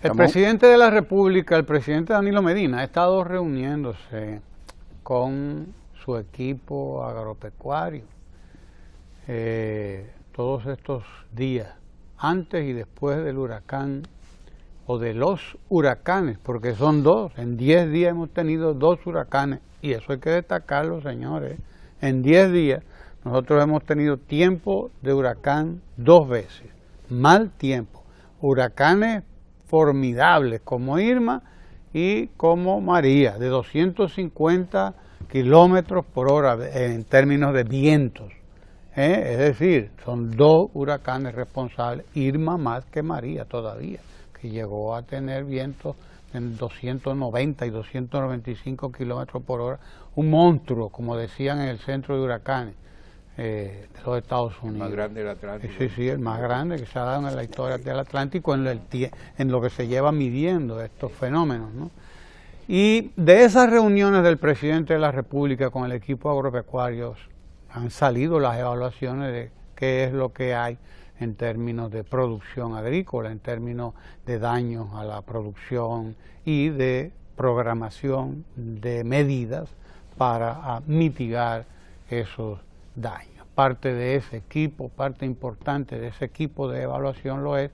El presidente de la República, el presidente Danilo Medina, ha estado reuniéndose con su equipo agropecuario todos estos días, antes y después del huracán, o de los huracanes, porque son dos. En 10 días hemos tenido 2 huracanes, y eso hay que destacarlo, señores. En 10 días nosotros hemos tenido tiempo de huracán 2 veces, mal tiempo. Huracanes formidables como Irma y como María, de 250 kilómetros por hora en términos de vientos. Es decir, son 2 huracanes responsables, Irma más que María todavía, que llegó a tener vientos en 290 y 295 kilómetros por hora, un monstruo, como decían en el centro de huracanes de los Estados Unidos. El más grande del Atlántico. Sí, el más grande que se ha dado en la historia del Atlántico en lo que se lleva midiendo estos fenómenos, ¿no? Y de esas reuniones del presidente de la República con el equipo agropecuario han salido las evaluaciones de qué es lo que hay en términos de producción agrícola, en términos de daños a la producción y de programación de medidas para mitigar esos daños. Parte de ese equipo, parte importante de ese equipo de evaluación lo es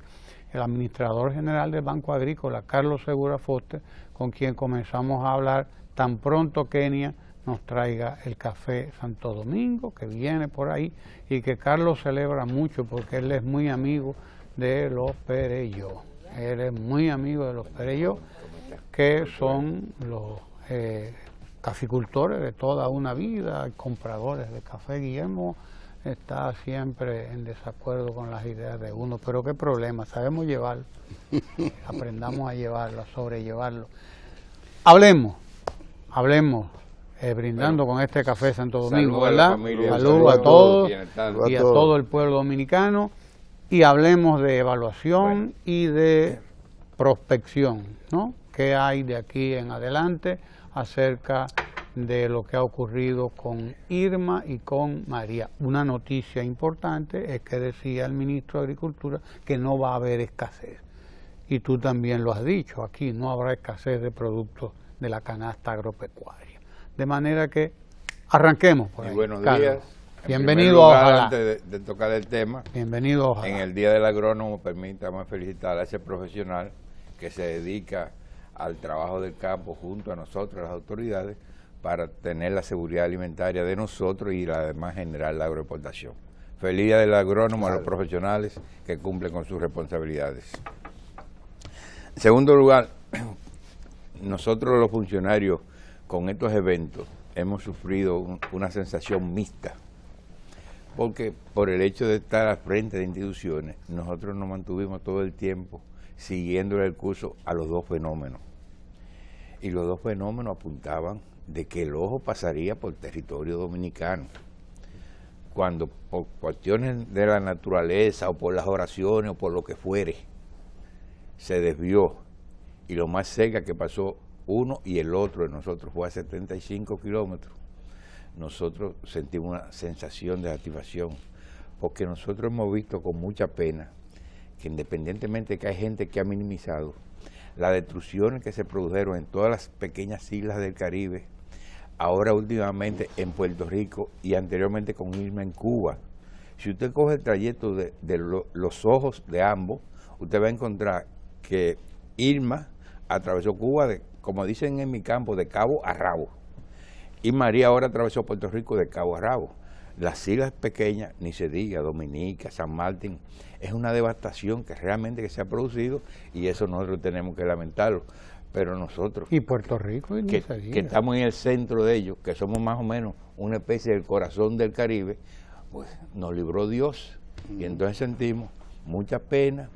el administrador general del Banco Agrícola, Carlos Segura Foster, con quien comenzamos a hablar tan pronto Kenia nos traiga el café Santo Domingo, que viene por ahí, y que Carlos celebra mucho porque él es muy amigo de los Perelló. Él es muy amigo de los Perelló, que son los caficultores de toda una vida, compradores de café. Guillermo está siempre en desacuerdo con las ideas de uno, pero qué problema, sabemos llevarlo, aprendamos a llevarlo, a sobrellevarlo. Hablemos, brindando con este café Santo Domingo, ¿verdad? Saludos a todos y a todo el pueblo dominicano, y hablemos de evaluación y de prospección, ¿no? ¿Qué hay de aquí en adelante acerca de lo que ha ocurrido con Irma y con María? Una noticia importante es que decía el ministro de Agricultura que no va a haber escasez. Y tú también lo has dicho, aquí no habrá escasez de productos de la canasta agropecuaria. De manera que arranquemos por ahí. Buenos Carlos. días. Bienvenido, ojalá. Antes de tocar el tema, bienvenido, ojalá. En el Día del Agrónomo, permítame felicitar a ese profesional que se dedica al trabajo del campo junto a nosotros, las autoridades, para tener la seguridad alimentaria de nosotros y además generar la agroexportación. Feliz Día del Agrónomo a los profesionales que cumplen con sus responsabilidades. En segundo lugar, nosotros los funcionarios con estos eventos hemos sufrido una sensación mixta, porque por el hecho de estar al frente de instituciones, nosotros nos mantuvimos todo el tiempo siguiendo el curso a los 2 fenómenos. Y los 2 fenómenos apuntaban de que el ojo pasaría por territorio dominicano. Cuando por cuestiones de la naturaleza o por las oraciones o por lo que fuere, se desvió, y lo más cerca que pasó uno y el otro de nosotros fue a 75 kilómetros, nosotros sentimos una sensación de satisfacción, porque nosotros hemos visto con mucha pena que independientemente de que hay gente que ha minimizado las destrucciones que se produjeron en todas las pequeñas islas del Caribe, ahora últimamente en Puerto Rico y anteriormente con Irma en Cuba. Si usted coge el trayecto de los ojos de ambos, usted va a encontrar que Irma atravesó Cuba, como dicen en mi campo, de cabo a rabo. Y María ahora atravesó Puerto Rico de cabo a rabo. Las islas pequeñas, ni se diga, Dominica, San Martín, es una devastación que realmente que se ha producido, y eso nosotros tenemos que lamentarlo. Pero nosotros, y Puerto Rico, que estamos en el centro de ellos, que somos más o menos una especie del corazón del Caribe, pues nos libró Dios. Y entonces sentimos mucha pena,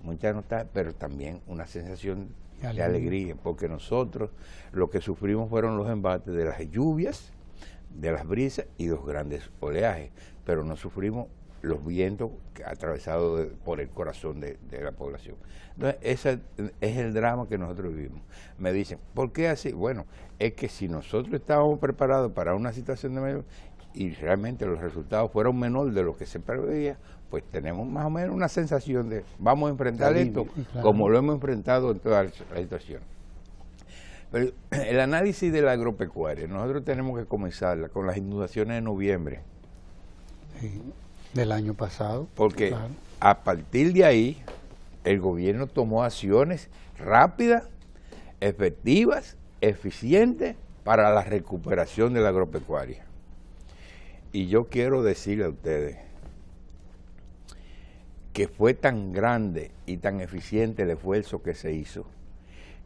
mucha nostalgia, pero también una sensación de alegría, porque nosotros lo que sufrimos fueron los embates de las lluvias, de las brisas y los grandes oleajes, pero no sufrimos los vientos atravesados por el corazón de la población. Entonces, ese es el drama que nosotros vivimos. Me dicen, ¿por qué así? Bueno, es que si nosotros estábamos preparados para una situación de mayor, y realmente los resultados fueron menor de lo que se preveía, pues tenemos más o menos una sensación de vamos a enfrentar esto como lo hemos enfrentado en toda la situación. Pero el análisis de la agropecuaria, nosotros tenemos que comenzarla con las inundaciones de noviembre. Sí, del año pasado. Porque a partir de ahí, el gobierno tomó acciones rápidas, efectivas, eficientes para la recuperación de la agropecuaria. Y yo quiero decirle a ustedes que fue tan grande y tan eficiente el esfuerzo que se hizo,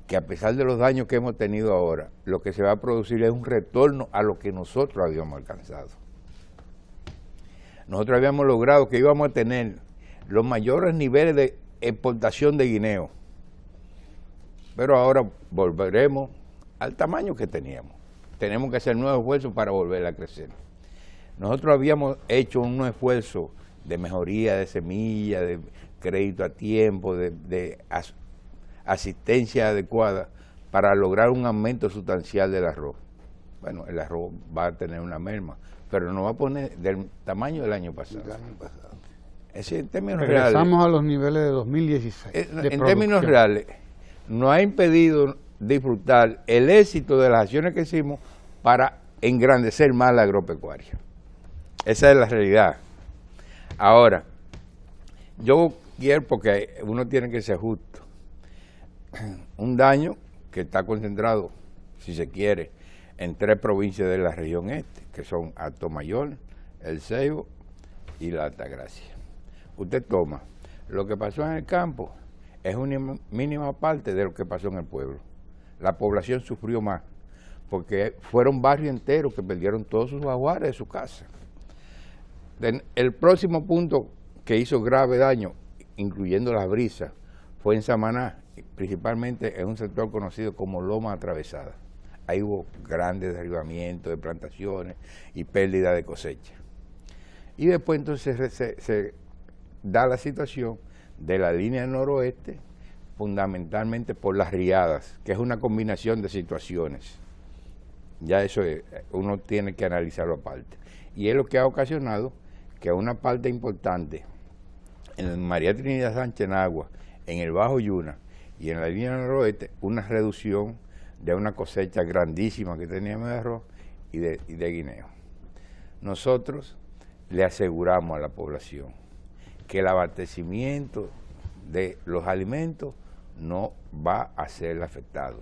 que a pesar de los daños que hemos tenido ahora, lo que se va a producir es un retorno a lo que nosotros habíamos alcanzado. Nosotros habíamos logrado que íbamos a tener los mayores niveles de exportación de guineo, pero ahora volveremos al tamaño que teníamos. Tenemos que hacer nuevos esfuerzos para volver a crecer. Nosotros habíamos hecho un esfuerzo de mejoría de semillas, de crédito a tiempo, de asistencia adecuada para lograr un aumento sustancial del arroz. Bueno, el arroz va a tener una merma, pero no va a poner del tamaño del año pasado. Es decir, en términos reales, regresamos a los niveles de 2016. En términos reales, nos ha impedido disfrutar el éxito de las acciones que hicimos para engrandecer más la agropecuaria. Esa es la realidad. Ahora, yo quiero, porque uno tiene que ser justo, un daño que está concentrado, si se quiere, en 3 provincias de la región este, que son Atomayor, El Ceibo y la Altagracia. Usted toma, lo que pasó en el campo es una mínima parte de lo que pasó en el pueblo. La población sufrió más, porque fueron barrios enteros que perdieron todos sus aguares de su casa. El próximo punto que hizo grave daño, incluyendo las brisas, fue en Samaná, principalmente en un sector conocido como Loma Atravesada. Ahí hubo grandes derribamientos de plantaciones y pérdida de cosecha. Y después entonces se da la situación de la línea noroeste, fundamentalmente por las riadas, que es una combinación de situaciones. Ya eso uno tiene que analizarlo aparte. Y es lo que ha ocasionado que una parte importante en María Trinidad Sánchez en Agua, en el Bajo Yuna y en la línea noroeste, una reducción de una cosecha grandísima que teníamos de arroz y de guineo. Nosotros le aseguramos a la población que el abastecimiento de los alimentos no va a ser afectado.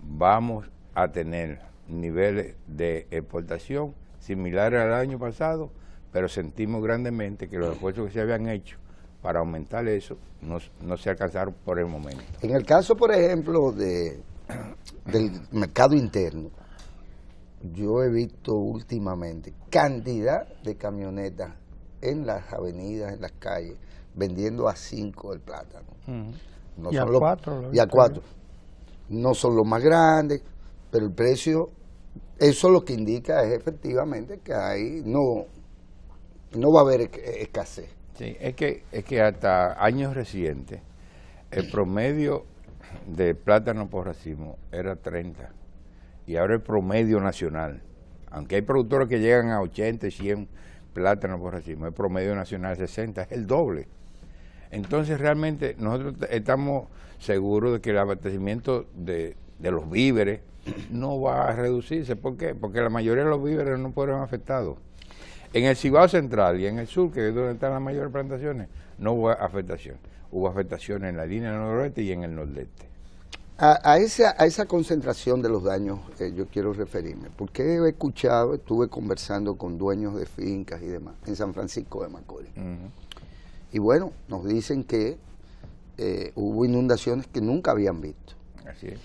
Vamos a tener niveles de exportación similares al año pasado, pero sentimos grandemente que los esfuerzos que se habían hecho para aumentar eso no se alcanzaron por el momento. En el caso, por ejemplo, del mercado interno, yo he visto últimamente cantidad de camionetas en las avenidas, en las calles, vendiendo a 5 el plátano. No y son a 4. Y a 4. No son los más grandes, pero el precio, eso lo que indica es efectivamente que ahí no va a haber escasez. Sí, es que hasta años recientes el promedio de plátano por racimo era 30 y ahora el promedio nacional, aunque hay productores que llegan a 80 y 100 plátanos por racimo, el promedio nacional es 60, es el doble. Entonces realmente nosotros estamos seguros de que el abastecimiento de los víveres no va a reducirse. ¿Por qué? Porque la mayoría de los víveres no fueron afectados. En el Cibao Central y en el sur, que es donde están las mayores plantaciones, no hubo afectación. Hubo afectación en la línea noroeste y en el nordeste. A esa concentración de los daños yo quiero referirme, porque he escuchado, estuve conversando con dueños de fincas y demás en San Francisco de Macorís. Y bueno, nos dicen que hubo inundaciones que nunca habían visto. Así es.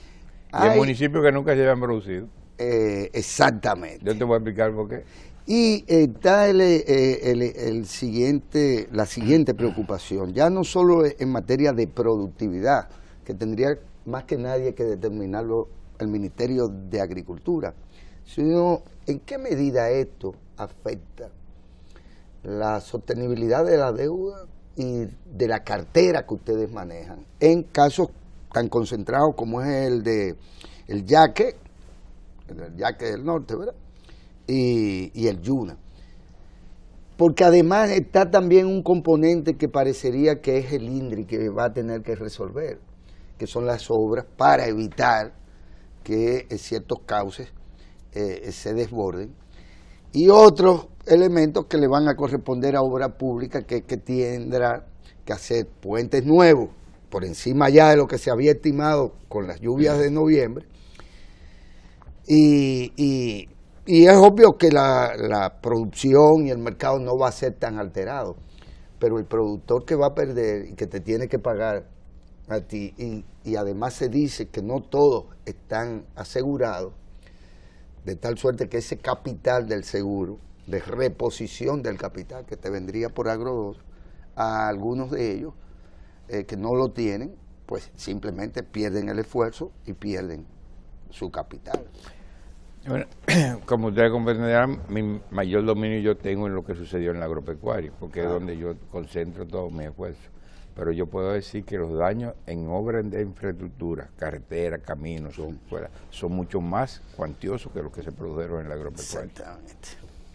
Y en municipios que nunca se habían producido. Exactamente. Yo te voy a explicar por qué. Y está la siguiente preocupación, ya no solo en materia de productividad, que tendría más que nadie que determinarlo el Ministerio de Agricultura, sino en qué medida esto afecta la sostenibilidad de la deuda y de la cartera que ustedes manejan, en casos tan concentrados como es el de el Yaque del norte, ¿verdad? y el Yuna. Porque además está también un componente que parecería que es el INDRI que va a tener que resolver, que son las obras para evitar que ciertos cauces se desborden, y otros elementos que le van a corresponder a obra pública que tendrá que hacer puentes nuevos, por encima ya de lo que se había estimado con las lluvias de noviembre, y es obvio que la producción y el mercado no va a ser tan alterado, pero el productor que va a perder y que te tiene que pagar a ti, y además se dice que no todos están asegurados, de tal suerte que ese capital del seguro, de reposición del capital que te vendría por Agro 2, a algunos de ellos que no lo tienen, pues simplemente pierden el esfuerzo y pierden su capital. Bueno, como ustedes comprenderán, mi mayor dominio yo tengo en lo que sucedió en el agropecuario, porque es donde yo concentro todo mi esfuerzo. Pero yo puedo decir que los daños en obras de infraestructura, carreteras, caminos, son mucho más cuantiosos que los que se produjeron en el agropecuario. Exactamente.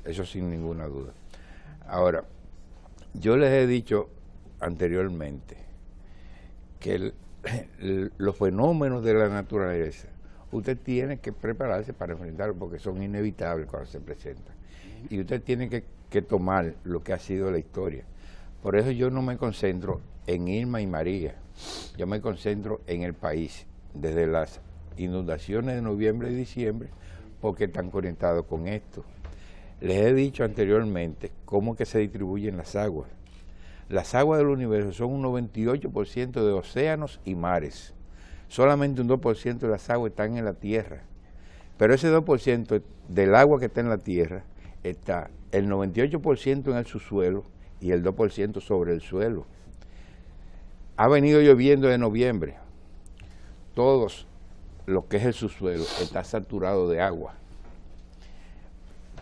Eso sin ninguna duda. Ahora, yo les he dicho anteriormente que los fenómenos de la naturaleza, usted tiene que prepararse para enfrentarlos porque son inevitables cuando se presentan. Y usted tiene que tomar lo que ha sido la historia. Por eso yo no me concentro en Irma y María, yo me concentro en el país, desde las inundaciones de noviembre y diciembre, porque están conectados con esto. Les he dicho anteriormente cómo que se distribuyen las aguas. Las aguas del universo son un 98% de océanos y mares. Solamente un 2% de las aguas están en la tierra. Pero ese 2% del agua que está en la tierra, está el 98% en el subsuelo y el 2% sobre el suelo. Ha venido lloviendo de noviembre. Todos lo que es el subsuelo está saturado de agua.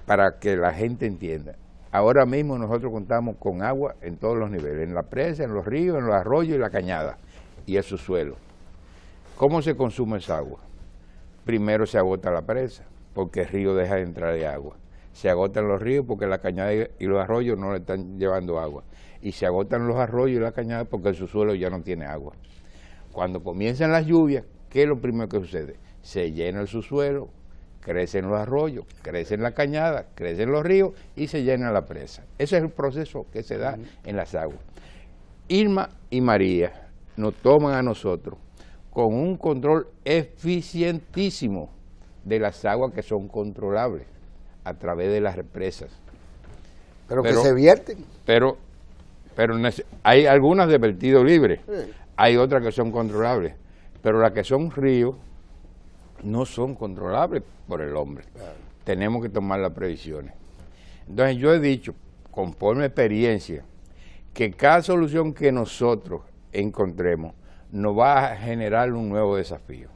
Para que la gente entienda. Ahora mismo nosotros contamos con agua en todos los niveles, en la presa, en los ríos, en los arroyos y la cañada, y el subsuelo. ¿Cómo se consume esa agua? Primero se agota la presa, porque el río deja de entrar de agua. Se agotan los ríos porque la cañada y los arroyos no le están llevando agua. Y se agotan los arroyos y la cañada porque el subsuelo ya no tiene agua. Cuando comienzan las lluvias, ¿qué es lo primero que sucede? Se llena el subsuelo, crecen los arroyos, crecen la cañada, crecen los ríos y se llena la presa. Ese es el proceso que se da en las aguas. Irma y María nos toman a nosotros con un control eficientísimo de las aguas que son controlables a través de las represas. Pero que se vierten. Pero hay algunas de vertido libre, hay otras que son controlables, pero las que son ríos no son controlables por el hombre. Claro. Tenemos que tomar las previsiones. Entonces yo he dicho, conforme experiencia, que cada solución que nosotros encontremos nos va a generar un nuevo desafío.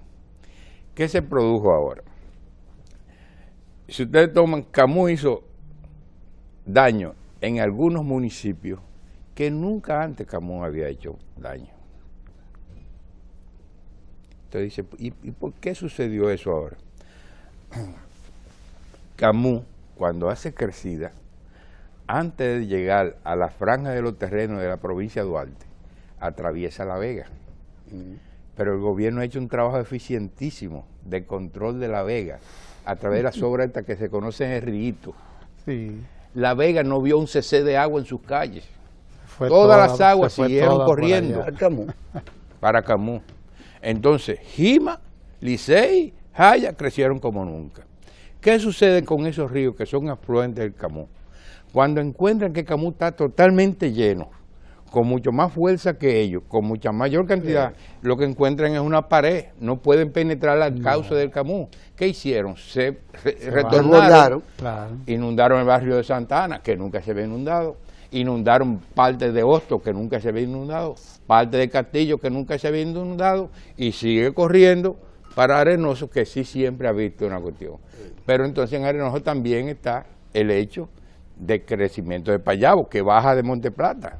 ¿Qué se produjo ahora? Si ustedes toman, Camus hizo daño en algunos municipios que nunca antes Camus había hecho daño. Entonces dice, ¿y por qué sucedió eso ahora? Camus, cuando hace crecida, antes de llegar a la franja de los terrenos de la provincia de Duarte, atraviesa La Vega. Pero el gobierno ha hecho un trabajo eficientísimo de control de La Vega a través de las obras estas que se conocen en Rillito. Sí. La Vega no vio un cc de agua en sus calles. Todas las aguas siguieron corriendo para Camus. Entonces, Jima, Licey, Jaya crecieron como nunca. ¿Qué sucede con esos ríos que son afluentes del Camus? Cuando encuentran que Camus está totalmente lleno, con mucho más fuerza que ellos, con mucha mayor cantidad, lo que encuentran es una pared, no pueden penetrar al cauce del Camus. ¿Qué hicieron? Se retornaron, inundaron el barrio de Santa Ana, que nunca se había inundado, inundaron parte de Hostos, que nunca se había inundado, parte de Castillo, que nunca se había inundado, y sigue corriendo para Arenoso, que sí siempre ha visto una cuestión. Pero entonces en Arenoso también está el hecho de crecimiento de Payabo, que baja de Monte Plata.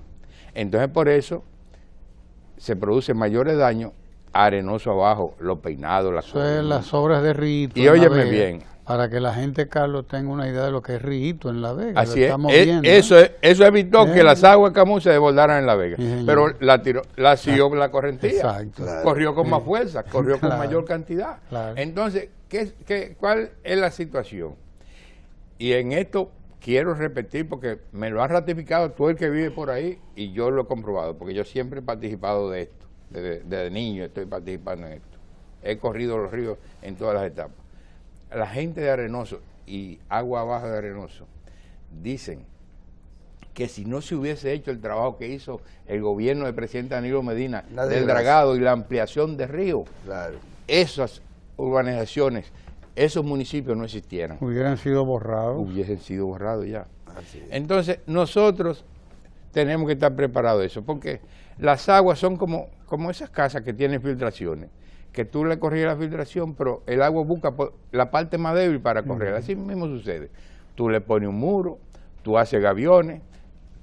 Entonces por eso se producen mayores daños a Arenoso abajo, los peinados, las obras. Las obras de Rito. Y óyeme bien, Para que la gente, Carlos, tenga una idea de lo que es Rillito en La Vega. Así lo es. estamos viendo, Eso evitó que las aguas de Camus se desbordaran en La Vega. Sí, pero la siguió la correntía. Exacto. Claro. Corrió con más fuerza, corrió con Claro. mayor cantidad. Claro. Entonces, ¿cuál es la situación? Y en esto quiero repetir, porque me lo han ratificado todo el que vive por ahí, y yo lo he comprobado, porque yo siempre he participado de esto. Desde niño estoy participando en esto. He corrido los ríos en todas las etapas. La gente de Arenoso y agua abajo de Arenoso dicen que si no se hubiese hecho el trabajo que hizo el gobierno del presidente Danilo Medina del dragado y la ampliación de río, Claro. esas urbanizaciones, esos municipios no existieran. Hubieran sido borrados. Hubiesen sido borrados ya. Así es. Entonces, nosotros tenemos que estar preparados de eso, porque las aguas son como esas casas que tienen filtraciones, que tú le corrías la filtración, pero el agua busca la parte más débil para correr. Así mismo sucede. Tú le pones un muro, tú haces gaviones,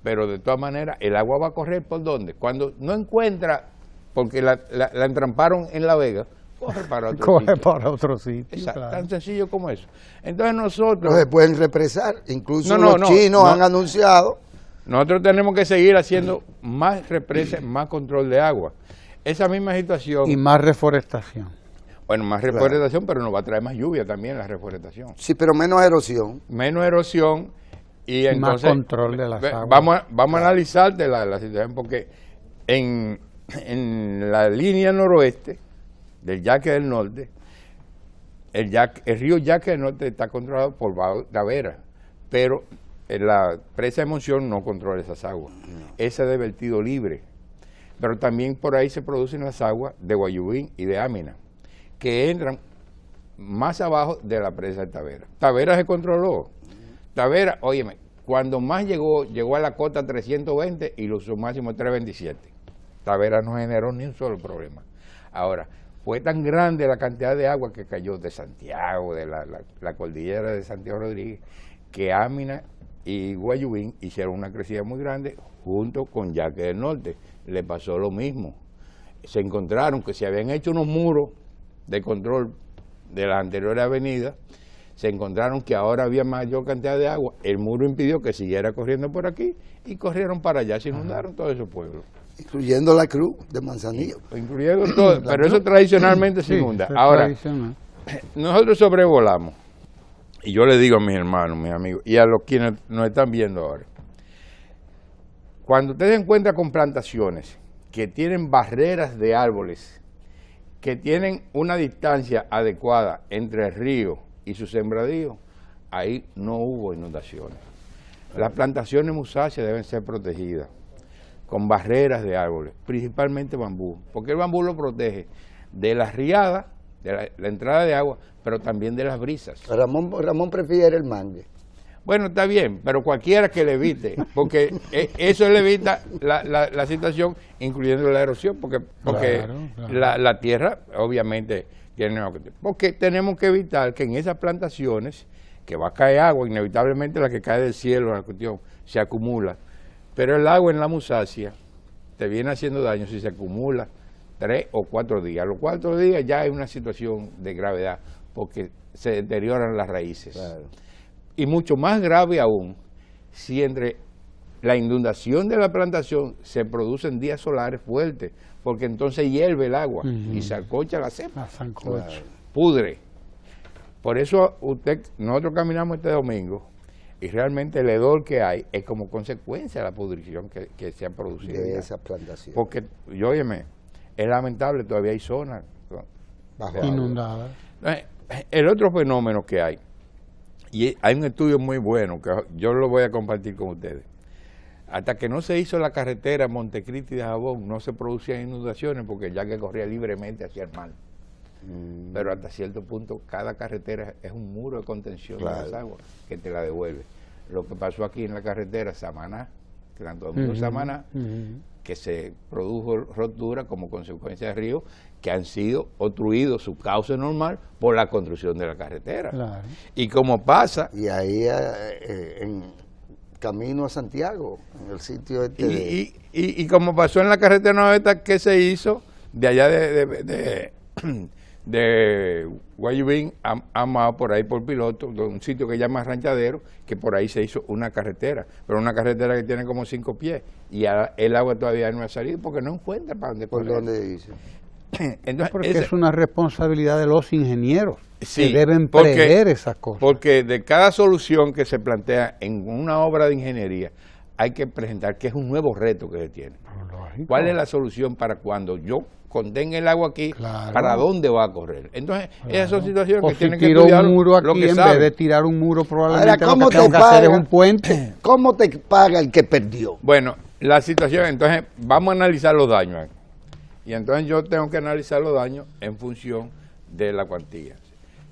pero de todas maneras el agua va a correr ¿por dónde? Cuando no encuentra, porque la entramparon en La Vega, corre para otro Coge sitio. para otro sitio. Exacto, Claro. tan sencillo como eso. Entonces nosotros... Entonces pueden represar, incluso No, los chinos no. han anunciado. Nosotros tenemos que seguir haciendo más represas, más control de agua. Esa misma situación, Y más reforestación. bueno, más reforestación, pero nos va a traer más lluvia también la reforestación. Sí, pero menos erosión. Menos erosión y Y más entonces... control de las aguas. Vamos a analizar de la situación, porque en la línea noroeste del Yaque del Norte, el río Yaque del Norte está controlado por Tavera, pero la presa de Monción no controla esas aguas. Ese es de vertido libre. Pero también por ahí se producen las aguas de Guayubín y de Ámina, que entran más abajo de la presa de Tavera. Tavera se controló. Tavera, óyeme, cuando más llegó a la cota 320 y su máximo 327. Tavera no generó ni un solo problema. Ahora, fue tan grande la cantidad de agua que cayó de Santiago, de la cordillera de Santiago Rodríguez, que Ámina y Guayubín hicieron una crecida muy grande junto con Yaque del Norte. Le pasó lo mismo. Se encontraron que se habían hecho unos muros de control de las anteriores avenidas, se encontraron que ahora había mayor cantidad de agua, el muro impidió que siguiera corriendo por aquí y corrieron para allá, se inundaron todos esos pueblos. Incluyendo la Cruz de Manzanillo. Incluyendo todo, pero eso tradicionalmente se inunda. Sí, es Ahora, tradicional. nosotros sobrevolamos, y yo le digo a mis hermanos, mis amigos, y a los quienes nos están viendo ahora, cuando usted se encuentra con plantaciones que tienen barreras de árboles, que tienen una distancia adecuada entre el río y su sembradío, ahí no hubo inundaciones. Las plantaciones musáceas deben ser protegidas con barreras de árboles, principalmente bambú, porque el bambú lo protege de las riadas, de la entrada de agua, pero también de las brisas. Ramón prefiere el mangue. Bueno, está bien, pero cualquiera que le evite, porque eso le evita la situación, incluyendo la erosión, porque Claro. La tierra obviamente tiene... Porque tenemos que evitar que en esas plantaciones, que va a caer agua, inevitablemente la que cae del cielo, la cuestión, se acumula, pero el agua en la musácea te viene haciendo daño si se acumula 3 o 4 días. A los 4 días ya hay una situación de gravedad, porque se deterioran las raíces. Claro. Y mucho más grave aún, si entre la inundación de la plantación se producen días solares fuertes, porque entonces hierve el agua y se alcocha la cepa, La sancocho. pudre. Por eso nosotros caminamos este domingo y realmente el hedor que hay es como consecuencia de la pudrición que se ha producido. De ya. esa plantación. Porque, óyeme, es lamentable, todavía hay zonas Bajo agua. Inundada. El otro fenómeno que hay, y hay un estudio muy bueno que yo lo voy a compartir con ustedes. Hasta que no se hizo la carretera Montecristi de Jabón, no se producían inundaciones porque ya que corría libremente hacia el mar. Pero hasta cierto punto cada carretera es un muro de contención de las aguas que te la devuelve. Lo que pasó aquí en la carretera Samaná, Santo Domingo Samaná, que se produjo rotura como consecuencia de ríos que han sido obstruidos su cauce normal por la construcción de la carretera. Claro. Y como pasa, Y ahí en camino a Santiago, en el sitio este y como pasó en la carretera nueva que se hizo de allá de de Guayubín a Mao, por ahí por Piloto, de un sitio que se llama Ranchadero, que por ahí se hizo una carretera, pero una carretera que tiene como 5 pies, y el agua todavía no ha salido porque no encuentra para dónde correr. ¿Por dónde dice? Entonces, Porque es una responsabilidad de los ingenieros sí, que deben porque, prever esas cosas. Porque de cada solución que se plantea en una obra de ingeniería, hay que presentar que es un nuevo reto que se tiene. Lógico. ¿Cuál es la solución para cuando yo contenga el agua aquí, Claro. para dónde va a correr? Entonces, esas son situaciones O que si tienen que tiro estudiar un muro lo aquí, que en saben. vez de tirar un muro, probablemente Ahora, ¿cómo lo que te tengo que hacer es paga? un puente. ¿Cómo te paga el que perdió? Bueno, la situación, entonces, vamos a analizar los daños. Y entonces yo tengo que analizar los daños en función de la cuantía.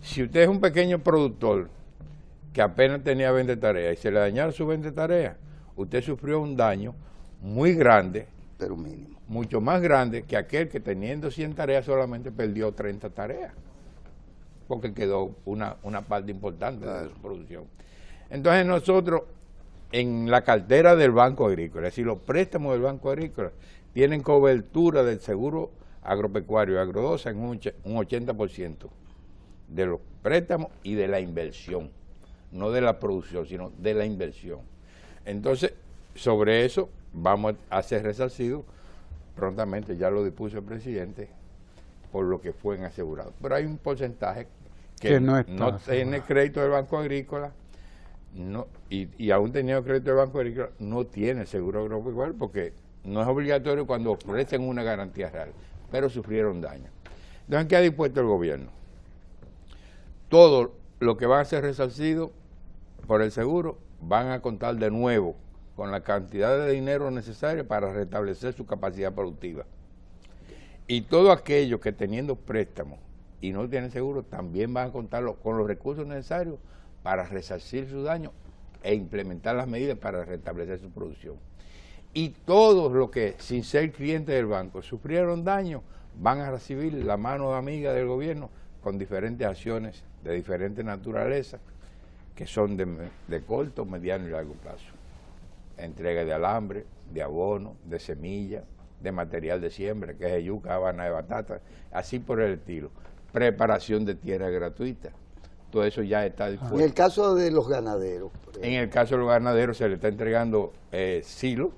Si usted es un pequeño productor que apenas tenía 20 tareas y se le dañaron sus 20 tareas, usted sufrió un daño muy grande, Pero mínimo. mucho más grande que aquel que teniendo 100 tareas solamente perdió 30 tareas, porque quedó una parte importante de su producción. Entonces nosotros, en la cartera del Banco Agrícola, es decir, los préstamos del Banco Agrícola, tienen cobertura del seguro agropecuario y agrodosa en un 80% de los préstamos y de la inversión, no de la producción, sino de la inversión. Entonces, sobre eso vamos a ser resarcidos prontamente, ya lo dispuso el presidente, por lo que fue en asegurado. Pero hay un porcentaje que no tiene crédito del Banco Agrícola, no, y aún teniendo crédito del Banco Agrícola, no tiene seguro agropecuario porque no es obligatorio cuando ofrecen una garantía real, pero sufrieron daño. Entonces, ¿qué ha dispuesto el gobierno? Todo lo que va a ser resarcido por el seguro van a contar de nuevo con la cantidad de dinero necesaria para restablecer su capacidad productiva. Y todo aquello que teniendo préstamos y no tienen seguro, también van a contarlo con los recursos necesarios para resarcir su daño e implementar las medidas para restablecer su producción. Y todos los que, sin ser clientes del banco, sufrieron daño, van a recibir la mano amiga del gobierno con diferentes acciones de diferente naturaleza, que son de corto, mediano y largo plazo. Entrega de alambre, de abono, de semilla, de material de siembra, que es de yuca, habana, de batata, así por el estilo. Preparación de tierra gratuita. Todo eso ya está dispuesto. En el caso de los ganaderos. En el caso de los ganaderos se le está entregando silo,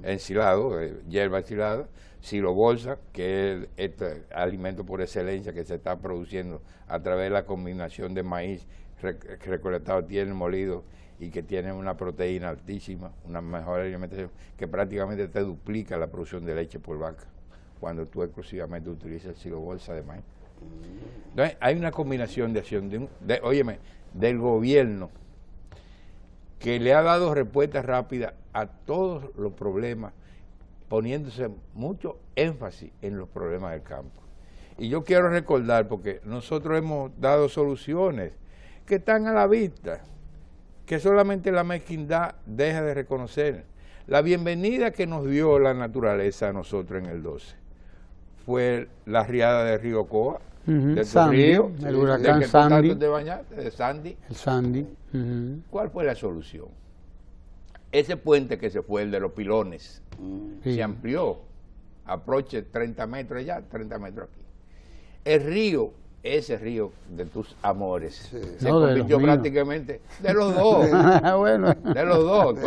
ensilado, hierba ensilada, silo bolsa, que es este alimento por excelencia que se está produciendo a través de la combinación de maíz recolectado, tiene molido y que tiene una proteína altísima, una mejor alimentación, que prácticamente te duplica la producción de leche por vaca cuando tú exclusivamente utilizas el silo bolsa de maíz. Entonces, hay una combinación de acción, del gobierno que le ha dado respuesta rápida a todos los problemas, poniéndose mucho énfasis en los problemas del campo. Y yo quiero recordar, porque nosotros hemos dado soluciones que están a la vista, que solamente la mezquindad deja de reconocer. La bienvenida que nos dio la naturaleza a nosotros en el 12 fue la riada del río Coa, de Sandy, río, el huracán de Sandy. te bañaste, de Sandy. El Sandy. ¿Cuál fue la solución? Ese puente que se fue, el de los pilones, Sí. se amplió, aproche 30 metros allá, 30 metros aquí. El río, ese río de tus amores, se No, de convirtió los míos. prácticamente de los dos. Bueno. De los dos,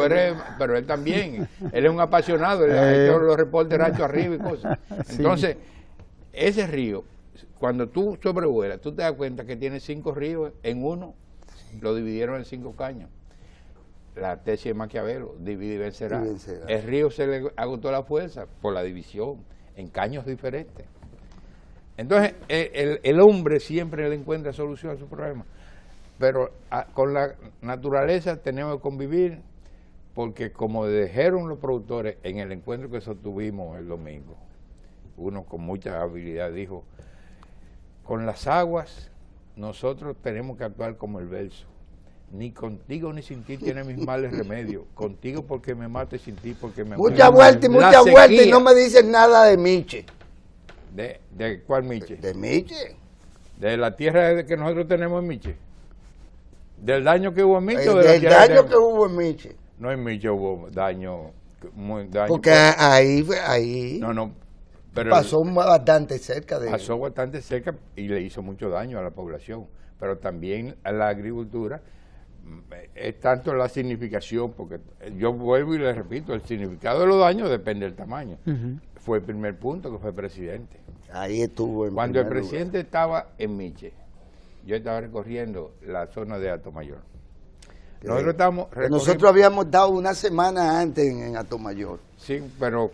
pero él también, él es un apasionado, él ha hecho los reportes rancho arriba y cosas. Entonces, ese río, cuando tú sobrevuelas, tú te das cuenta que tiene 5 ríos en uno, lo dividieron en 5 caños. La tesis de Maquiavelo, divide y vencerá. El río se le agotó la fuerza por la división en caños diferentes. Entonces, el hombre siempre le encuentra solución a su problema. Pero con la naturaleza tenemos que convivir, porque como dijeron los productores en el encuentro que sostuvimos el domingo, uno con mucha habilidad dijo, con las aguas nosotros tenemos que actuar como el verso. Ni contigo ni sin ti tiene mis males remedio. Contigo porque me mato y sin ti porque me muero. Mucha vuelta y no me dices nada de Miche. ¿De cuál Miche? De Miche. ¿De la tierra que nosotros tenemos en Miche? ¿Del daño que hubo en Miche o de Del la tierra daño que hubo en Miche. No, en Miche hubo daño. Porque ahí. No, Pero pasó bastante cerca de... Pasó bastante cerca y le hizo mucho daño a la población, pero también a la agricultura. Es tanto la significación, porque yo vuelvo y le repito, el significado de los daños depende del tamaño. Fue el primer punto que fue presidente. Ahí estuvo. Cuando el presidente estaba en Miche, yo estaba recorriendo la zona de Atomayor. Nosotros habíamos dado una semana antes en Atomayor. Sí, pero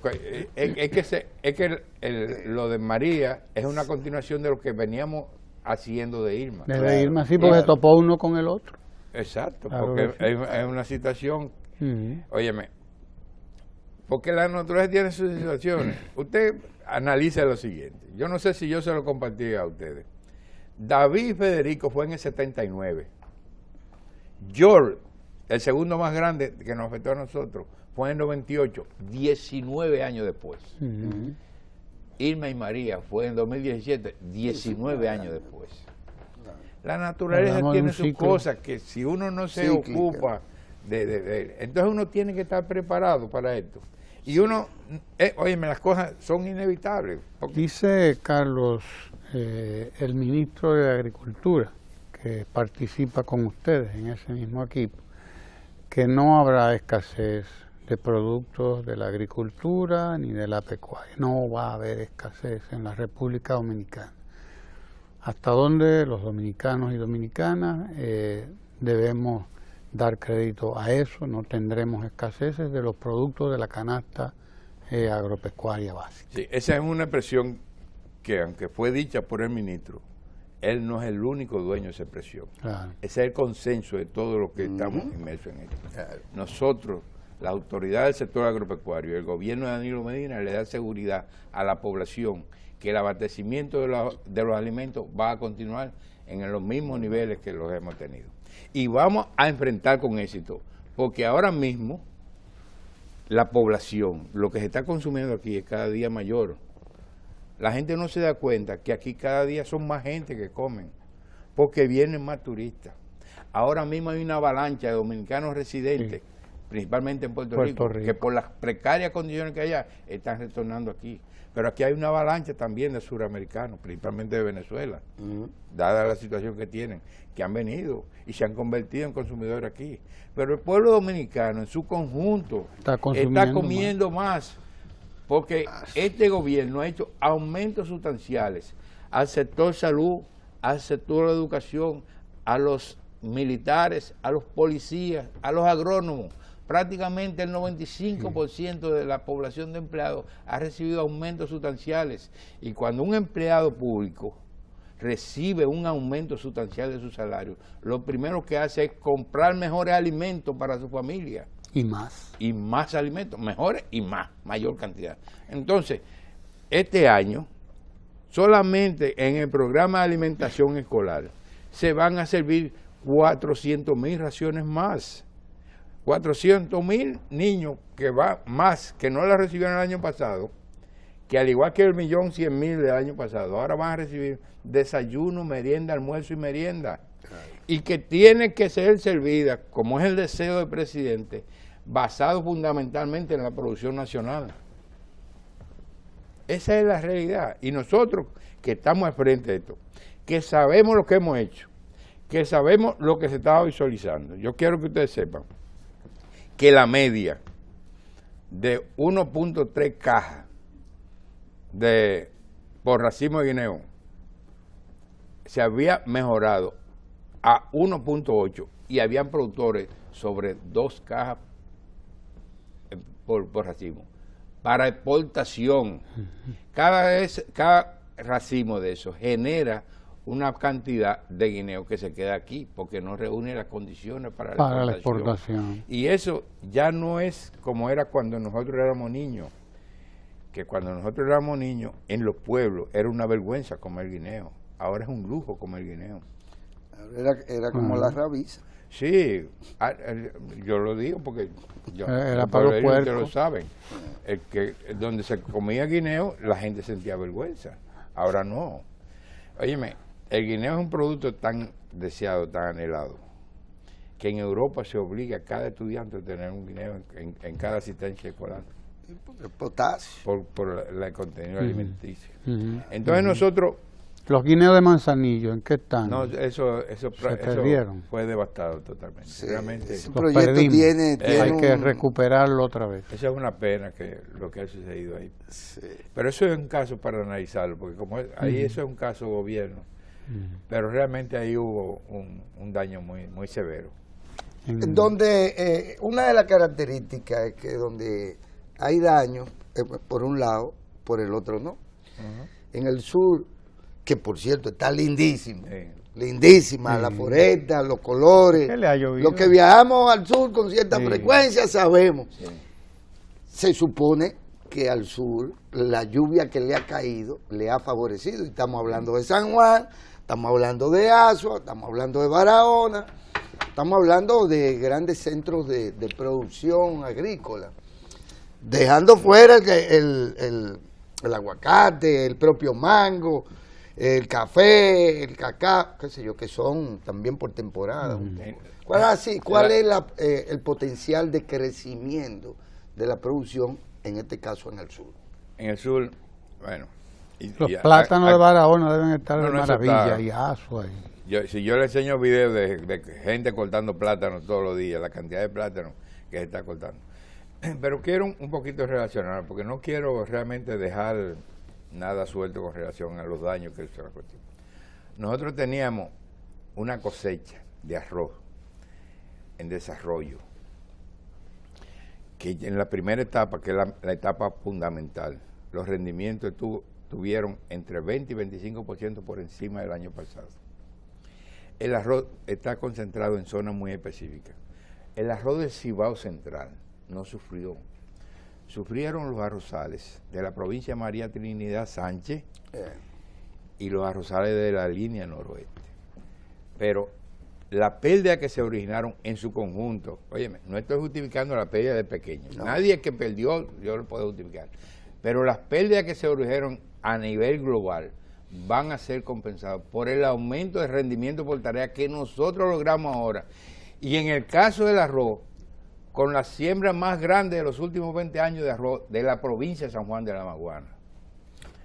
lo de María es una continuación de lo que veníamos haciendo de Irma. Desde Irma, sí, porque topó uno con el otro. Exacto, Claro porque que es una situación, óyeme, porque la naturaleza tiene sus situaciones. Usted analiza lo siguiente, yo no sé si yo se lo compartí a ustedes. David Federico fue en el 79. George, el segundo más grande que nos afectó a nosotros, fue en el 98, 19 años después. Irma y María fue en 2017, 19 años después. La naturaleza tiene sus cosas que si uno no se ocupa de entonces uno tiene que estar preparado para esto. Y uno, óyeme, las cosas son inevitables. Dice Carlos, el ministro de Agricultura, que participa con ustedes en ese mismo equipo, que no habrá escasez de productos de la agricultura ni de la pecuaria. No va a haber escasez en la República Dominicana. Hasta donde los dominicanos y dominicanas debemos dar crédito a eso, no tendremos escaseces de los productos de la canasta agropecuaria básica. Sí, esa es una expresión que, aunque fue dicha por el ministro, él no es el único dueño de esa expresión. Claro. Ese es el consenso de todos los que estamos inmersos en esto. Nosotros, la autoridad del sector agropecuario, el gobierno de Danilo Medina le da seguridad a la población que el abastecimiento de los alimentos va a continuar en los mismos niveles que los hemos tenido. Y vamos a enfrentar con éxito, porque ahora mismo la población, lo que se está consumiendo aquí es cada día mayor. La gente no se da cuenta que aquí cada día son más gente que comen, porque vienen más turistas. Ahora mismo hay una avalancha de dominicanos residentes, principalmente en Puerto Rico, que por las precarias condiciones que hay allá están retornando aquí. Pero aquí hay una avalancha también de suramericanos, principalmente de Venezuela, dada la situación que tienen, que han venido y se han convertido en consumidores aquí. Pero el pueblo dominicano en su conjunto está comiendo más, porque este gobierno ha hecho aumentos sustanciales al sector salud, al sector de educación, a los militares, a los policías, a los agrónomos. Prácticamente el 95% de la población de empleados ha recibido aumentos sustanciales. Y cuando un empleado público recibe un aumento sustancial de su salario, lo primero que hace es comprar mejores alimentos para su familia. Y más. Y más alimentos, mejores y más, mayor cantidad. Entonces, este año, solamente en el programa de alimentación escolar, se van a servir 400,000 raciones más. 400,000 niños que va más, que no la recibieron el año pasado, que al igual que el 1.100.000 del año pasado, ahora van a recibir desayuno, merienda, almuerzo y merienda. Y que tiene que ser servida, como es el deseo del presidente, basado fundamentalmente en la producción nacional. Esa es la realidad. Y nosotros que estamos al frente de esto, que sabemos lo que hemos hecho, que sabemos lo que se estaba visualizando. Yo quiero que ustedes sepan que la media de 1.3 cajas por racimo de guineo se había mejorado a 1.8 y habían productores sobre 2 cajas por racimo para exportación. Cada racimo de eso genera una cantidad de guineo que se queda aquí porque no reúne las condiciones para la exportación. Y eso ya no es como era cuando nosotros éramos niños, que cuando nosotros éramos niños en los pueblos era una vergüenza comer guineo, ahora es un lujo comer guineo. Era como la rabiza. Sí, yo lo digo porque era para los puercos. Ustedes lo saben, donde se comía guineo la gente sentía vergüenza, ahora no. Óyeme, el guineo es un producto tan deseado, tan anhelado, que en Europa se obliga a cada estudiante a tener un guineo en cada asistencia escolar. El potasio. por el contenido alimenticio. Ujú. Entonces nosotros, Los guineos de Manzanillo, ¿en qué están? no, eso perdieron. fue devastado totalmente. Sí, Realmente, ese Los proyecto perdimos. tiene Hay que un- recuperarlo otra vez. esa es una pena que lo que ha sucedido ahí. Sí. Pero eso es un caso para analizarlo, porque como ahí eso es un caso gobierno, pero realmente ahí hubo un daño muy severo. Donde una de las características es que donde hay daño, por un lado, por el otro no. En el sur, que por cierto está lindísimo, Sí. lindísima, la foresta, los colores. ¿Qué le ha llovido? Los que viajamos al sur con cierta Sí. frecuencia sabemos. Sí. Se supone que al sur la lluvia que le ha caído le ha favorecido. Y estamos hablando de San Juan, estamos hablando de Azua, estamos hablando de Barahona, estamos hablando de grandes centros de producción agrícola. Dejando fuera el aguacate, el propio mango, el café, el cacao, qué sé yo, que son también por temporada. ¿Cuál es el potencial de crecimiento de la producción, en este caso en el sur? En el sur, bueno. Los plátanos de Barahona deben estar No, de no, eso maravilla, está- y Azua. Si yo le enseño videos de gente cortando plátanos todos los días, la cantidad de plátanos que se está cortando. Pero quiero un poquito relacionar, porque no quiero realmente dejar nada suelto con relación a los daños que hizo la cuestión. Nosotros teníamos una cosecha de arroz en desarrollo, que en la primera etapa, que es la etapa fundamental, los rendimientos tuvieron entre 20 y 25% por encima del año pasado. El arroz está concentrado en zonas muy específicas. El arroz del Cibao Central no sufrió. Sufrieron los arrozales de la provincia María Trinidad Sánchez y los arrozales de la línea noroeste. Pero la pérdida que se originaron en su conjunto, óyeme, no estoy justificando la pérdida de pequeños. No. Nadie que perdió, yo lo puedo justificar. Pero las pérdidas que se originaron a nivel global van a ser compensadas por el aumento de rendimiento por tarea que nosotros logramos ahora. Y en el caso del arroz, con la siembra más grande de los últimos 20 años de arroz de la provincia de San Juan de la Maguana.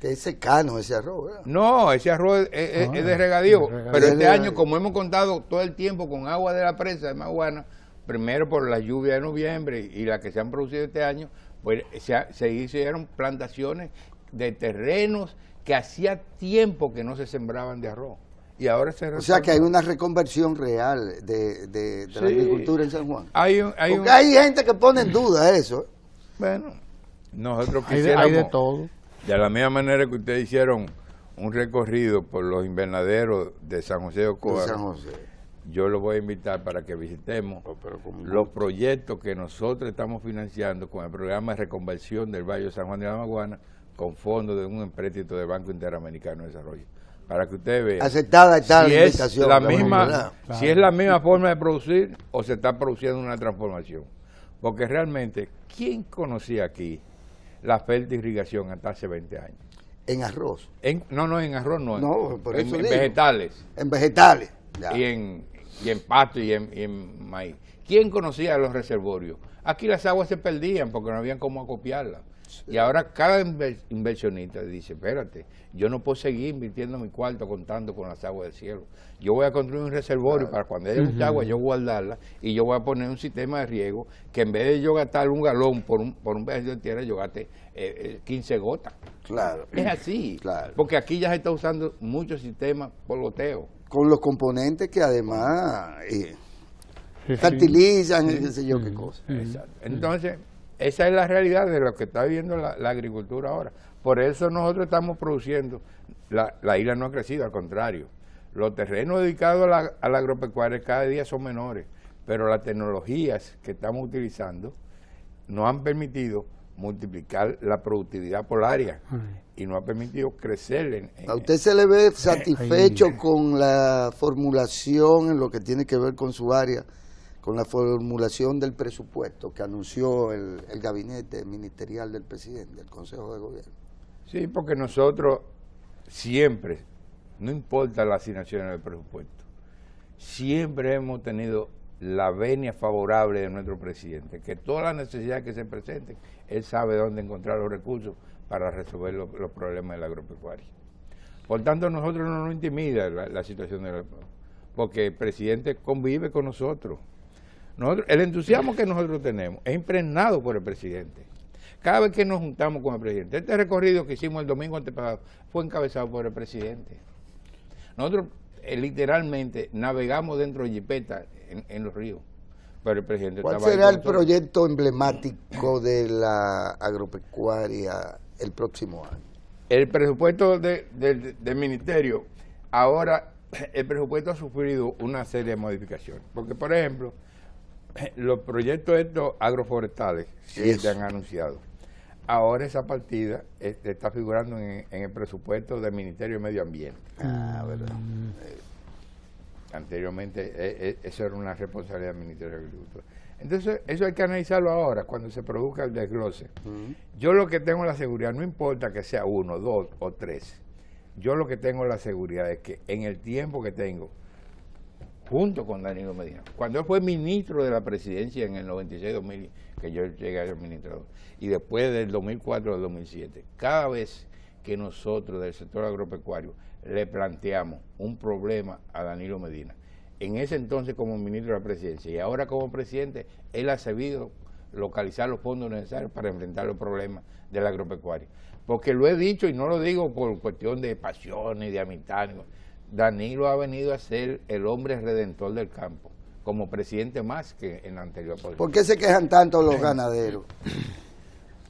Que es secano ese arroz, ¿verdad? No, ese arroz es de regadío, de regadío. pero este Es de año, regadío. como hemos contado todo el tiempo con agua de la presa de Maguana, primero por la lluvia de noviembre y la que se han producido este año, pues se hicieron plantaciones de terrenos que hacía tiempo que no se sembraban de arroz. Y ahora se O sea que hay una reconversión real de la Sí. agricultura en San Juan. Porque Hay gente que pone en duda eso. bueno, nosotros Hay quisiéramos, de todo. de la misma manera que ustedes hicieron un recorrido por los invernaderos de San José de De Ocoa, San José. yo los voy a invitar para que visitemos los proyectos que nosotros estamos financiando con el programa de reconversión del Valle de San Juan de la Maguana con fondos de un empréstito del Banco Interamericano de Desarrollo. Para que ustedes vean Aceptada está si la es invitación. la Ramón, misma, ¿verdad? si es la misma forma de producir o se está produciendo una transformación. Porque realmente, ¿quién conocía aquí la fertirrigación hasta hace 20 años? En arroz, No, en arroz no. No, por en eso digo. vegetales. en vegetales. Ya. Y en pasto y en maíz. ¿Quién conocía los reservorios? Aquí las aguas se perdían porque no habían cómo acopiarlas. Y ahora cada inversionista dice, espérate, yo no puedo seguir invirtiendo mi cuarto contando con las aguas del cielo. Yo voy a construir un reservorio para cuando haya mucha agua yo guardarla y yo voy a poner un sistema de riego que en vez de yo gastar un galón por un pedazo de tierra, yo gaste 15 gotas. Claro. Es así, Claro. porque aquí ya se está usando muchos sistemas por goteo. Con los componentes que además Sí, sí. fertilizan y qué sé yo qué cosa. Exacto. Entonces, esa es la realidad de lo que está viviendo la agricultura ahora. Por eso nosotros estamos produciendo, la isla no ha crecido, al contrario. Los terrenos dedicados a la agropecuaria cada día son menores, pero las tecnologías que estamos utilizando nos han permitido multiplicar la productividad por área y nos ha permitido crecer. ¿A usted se le ve satisfecho Ahí. con la formulación en lo que tiene que ver con su área, con la formulación del presupuesto que anunció el gabinete ministerial del presidente, el Consejo de Gobierno? Sí, porque nosotros siempre, no importa las asignaciones del presupuesto, siempre hemos tenido la venia favorable de nuestro presidente, que todas las necesidades que se presenten, él sabe dónde encontrar los recursos para resolver los problemas de la agropecuaria. Por tanto, a nosotros no nos intimida la situación porque el presidente convive con nosotros. El entusiasmo que nosotros tenemos es impregnado por el presidente. Cada vez que nos juntamos con el presidente, este recorrido que hicimos el domingo antepasado fue encabezado por el presidente. Nosotros literalmente navegamos dentro de jipetas en los ríos, pero el presidente ¿Cuál estaba será ahí el con nosotros. proyecto emblemático de la agropecuaria el próximo año? El presupuesto del ministerio, ahora el presupuesto ha sufrido una serie de modificaciones, porque por ejemplo, los proyectos estos agroforestales que se han anunciado, ahora esa partida está figurando en el presupuesto del Ministerio de Medio Ambiente. ¿Verdad? Anteriormente eso era una responsabilidad del Ministerio de Agricultura. Entonces eso hay que analizarlo ahora, cuando se produzca el desglose. Yo lo que tengo la seguridad, no importa que sea 1, 2 o 3, yo lo que tengo la seguridad es que en el tiempo que tengo, junto con Danilo Medina, cuando él fue ministro de la presidencia en el 96-2000, que yo llegué a ser administrador, y después del 2004 al 2007, cada vez que nosotros del sector agropecuario le planteamos un problema a Danilo Medina, en ese entonces como ministro de la presidencia y ahora como presidente, él ha sabido localizar los fondos necesarios para enfrentar los problemas de la agropecuaria. Porque lo he dicho y no lo digo por cuestión de pasiones, de amistad. Danilo ha venido a ser el hombre redentor del campo, como presidente más que en la anterior posición. ¿Por qué se quejan tanto los ganaderos?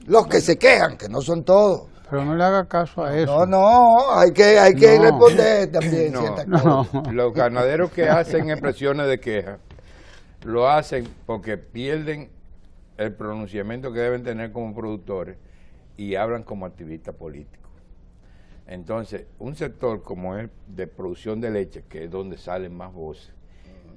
Los que se quejan, que no son todos. Pero no le haga caso a eso. No, hay que responder también No, ciertas no. cosas. Los ganaderos que hacen expresiones de queja, lo hacen porque pierden el pronunciamiento que deben tener como productores y hablan como activistas políticos. Entonces, un sector como el de producción de leche, que es donde salen más voces,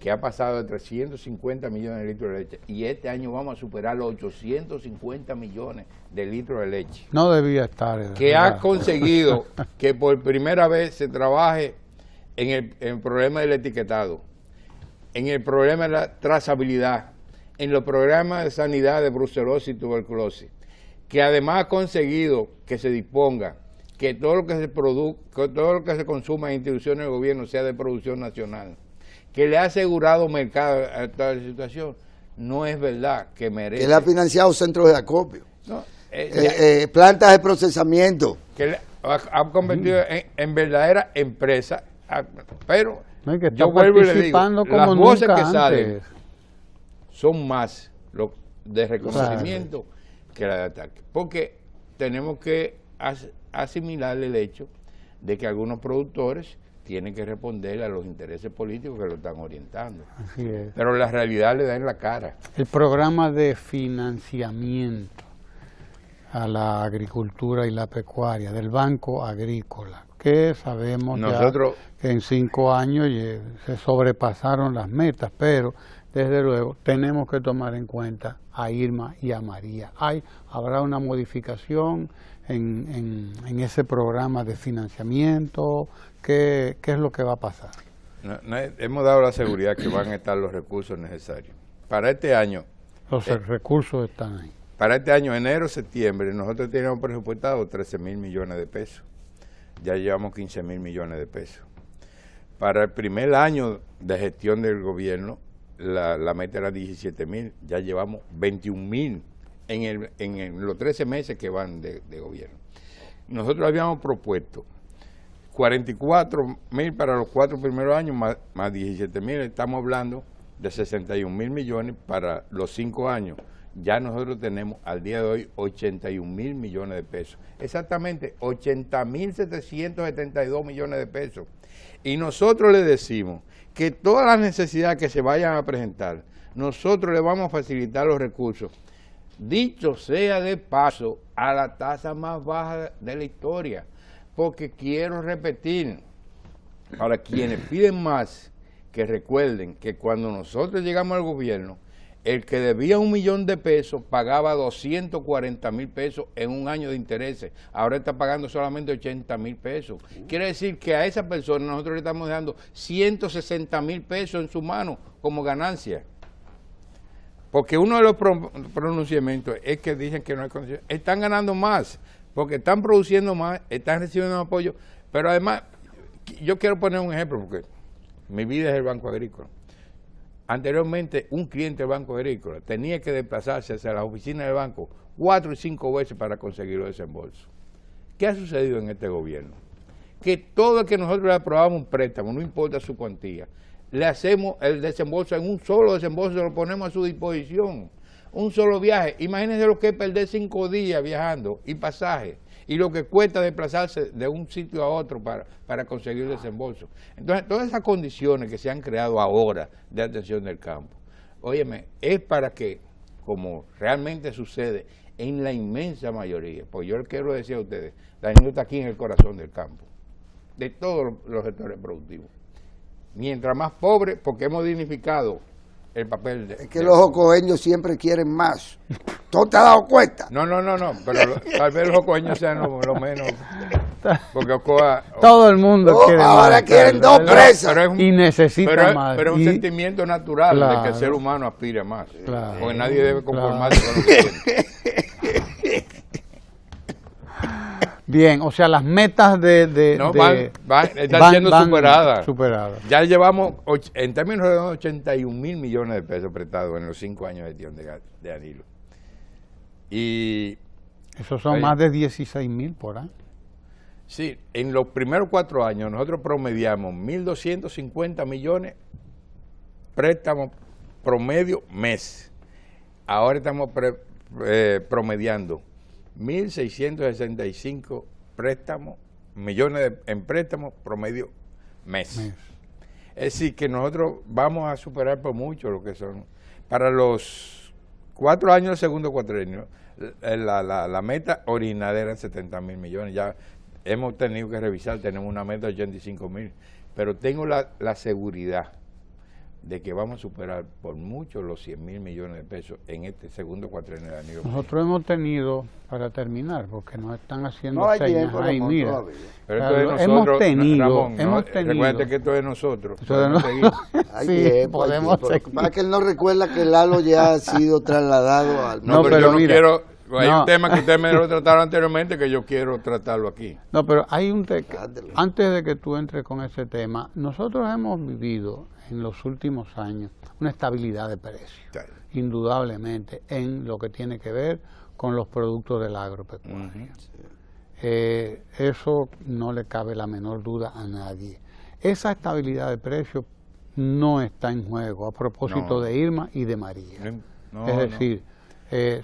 que ha pasado de 350 millones de litros de leche, y este año vamos a superar los 850 millones de litros de leche, No debía estar. que ha conseguido que por primera vez se trabaje en el problema del etiquetado, en el problema de la trazabilidad, en los programas de sanidad de brucelosis y tuberculosis, que además ha conseguido que se disponga que todo lo que todo lo que se consuma en instituciones del gobierno sea de producción nacional, que le ha asegurado mercado a toda la situación. No es verdad que merece. Que le ha financiado centros de acopio, No, plantas de procesamiento. que le ha convertido en verdadera empresa, pero No, y que está yo vuelvo y le digo, participando como las voces nunca que salen antes. son más de reconocimiento que la de ataque, porque tenemos que asimilar el hecho de que algunos productores tienen que responder a los intereses políticos que lo están orientando. Así es. Pero la realidad le da en la cara. El programa de financiamiento a la agricultura y la pecuaria del Banco Agrícola, que sabemos Nosotros, ya que en 5 años se sobrepasaron las metas, pero desde luego tenemos que tomar en cuenta a Irma y a María. Habrá una modificación en ese programa de financiamiento. ¿Qué es lo que va a pasar? hemos dado la seguridad que van a estar los recursos necesarios. Para este año, Los recursos están ahí. para este año, enero, septiembre, nosotros teníamos presupuestado 13.000 millones de pesos. Ya llevamos 15.000 millones de pesos. Para el primer año de gestión del gobierno, la meta era 17.000, ya llevamos 21.000 en los 13 meses que van de gobierno. Nosotros habíamos propuesto 44.000 para los 4 primeros años, más 17.000, estamos hablando de 61.000 millones para los 5 años. Ya nosotros tenemos al día de hoy 81.000 millones de pesos, exactamente 80.772 millones de pesos. Y nosotros le decimos que todas las necesidades que se vayan a presentar, nosotros le vamos a facilitar los recursos, dicho sea de paso, a la tasa más baja de la historia, porque quiero repetir, para quienes piden más, que recuerden que cuando nosotros llegamos al gobierno, el que debía 1 millón de pesos pagaba 240.000 pesos en un año de intereses. Ahora está pagando solamente 80.000 pesos. Quiere decir que a esa persona nosotros le estamos dando 160.000 pesos en su mano como ganancia. Porque uno de los pronunciamientos es que dicen que no hay condiciones. Están ganando más, porque están produciendo más, están recibiendo apoyo. Pero además, yo quiero poner un ejemplo, porque mi vida es el Banco Agrícola. Anteriormente, un cliente del Banco Agrícola tenía que desplazarse hacia las oficinas del banco 4 y 5 veces para conseguir los desembolsos. ¿Qué ha sucedido en este gobierno? Que todo el que nosotros le aprobamos un préstamo, no importa su cuantía, le hacemos el desembolso en un solo desembolso, lo ponemos a su disposición. Un solo viaje. Imagínense lo que es perder 5 días viajando y pasaje, y lo que cuesta desplazarse de un sitio a otro para conseguir el desembolso. Entonces, todas esas condiciones que se han creado ahora de atención del campo, óyeme, es para que, como realmente sucede en la inmensa mayoría, pues yo les quiero decir a ustedes, Danilo está aquí en el corazón del campo, de todos los sectores productivos. Mientras más pobre, porque hemos dignificado el papel de... Es que los jocoeños siempre quieren más. ¿Tú te has dado cuenta? No, pero tal vez los jocoeños sean lo menos... Porque Ocoa... Todo el mundo quiere ahora más, quieren Carlos, dos presas. y necesita más. Pero es un Y- sentimiento natural de que Claro. el ser humano aspire más. Claro, Porque nadie debe conformarse con lo que tiene. Bien, o sea, las metas No, de- están siendo superadas. superadas. Ya llevamos, en términos de 81.000 millones de pesos prestados en los 5 años de gestión de Danilo. Y Esos son Oye. más de 16.000 por año. sí, en los primeros 4 años nosotros promediamos 1.250 millones préstamos promedio mes. Ahora estamos promediando 1.665 millones en préstamos promedio mes. Mes. Es decir, que nosotros vamos a superar por mucho lo que son. Para los 4 años del segundo cuatrenio, la meta original eran 70.000 millones. Ya hemos tenido que revisar, tenemos una meta de 85.000. Pero tengo la seguridad de que vamos a superar por mucho los 100.000 millones de pesos en este segundo cuatrenio de Danilo. Nosotros hemos tenido, para terminar, porque nos están haciendo No hay señas, tiempo, ay, Ramón, mira, todavía. Pero esto es de Carlos, nosotros, hemos Ramón, tenido, recuérdate que esto es de nosotros. Esto es de podemos nosotros. seguir. Hay Sí, tiempo, hay podemos tiempo. Lo que seguir. pasa es que él no recuerda que Lalo ya ha sido trasladado al... No, No, pero pero yo no mira, quiero, hay no. un tema que ustedes me lo trataron anteriormente que yo quiero tratarlo aquí. No, pero hay Trátelo. antes de que tú entres con ese tema, nosotros hemos vivido en los últimos años una estabilidad de precios, indudablemente, en lo que tiene que ver con los productos de la agropecuaria. Eso no le cabe la menor duda a nadie. Esa estabilidad de precios no está en juego a propósito No. de Irma y de María. No, Es no. decir,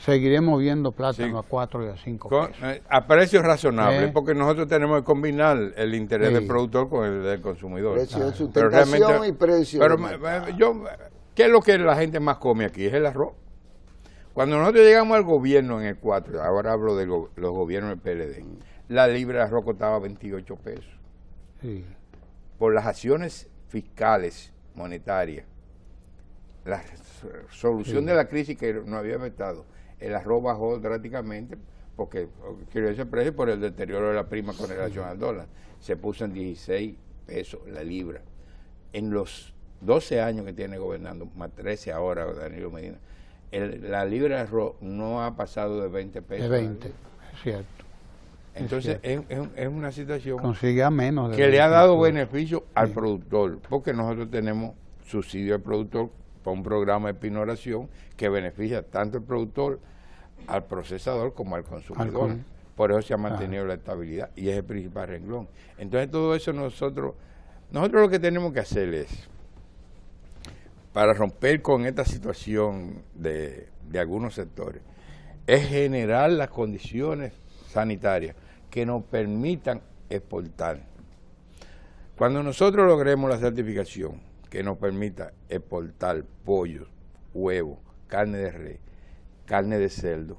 seguiremos viendo plátano Sí. a 4 y a 5 Con- pesos. a precios razonables, Eh. porque nosotros tenemos que combinar el interés Sí. del productor con el del consumidor. Precio de Pero sustentación realmente- y precio Pero de mercado. ¿qué es lo que la gente más come aquí? Es el arroz. Cuando nosotros llegamos al gobierno en el 4, ahora hablo de los gobiernos del PLD, la libra de arroz costaba 28 pesos. Sí. Por las acciones fiscales, monetarias, la solución Sí. de la crisis que no había afectado, el arroz bajó drásticamente porque quiero ese precio por el deterioro de la prima con relación al dólar. Se puso en 16 pesos la libra. En los 12 años que tiene gobernando, más 13 ahora Danilo Medina, la libra de arroz no ha pasado de 20 pesos. De 20, es cierto. Entonces es una situación Consigue a menos de que le ha 20 dado incluso. beneficio al productor, porque nosotros tenemos subsidio al productor para un programa de pinoración que beneficia tanto al productor, al procesador como al consumidor. Al Por eso se ha mantenido la estabilidad y es el principal renglón. Entonces todo eso nosotros lo que tenemos que hacer es, para romper con esta situación de algunos sectores, es generar las condiciones sanitarias que nos permitan exportar. Cuando nosotros logremos la certificación que nos permita exportar pollo, huevo, carne de res, carne de cerdo,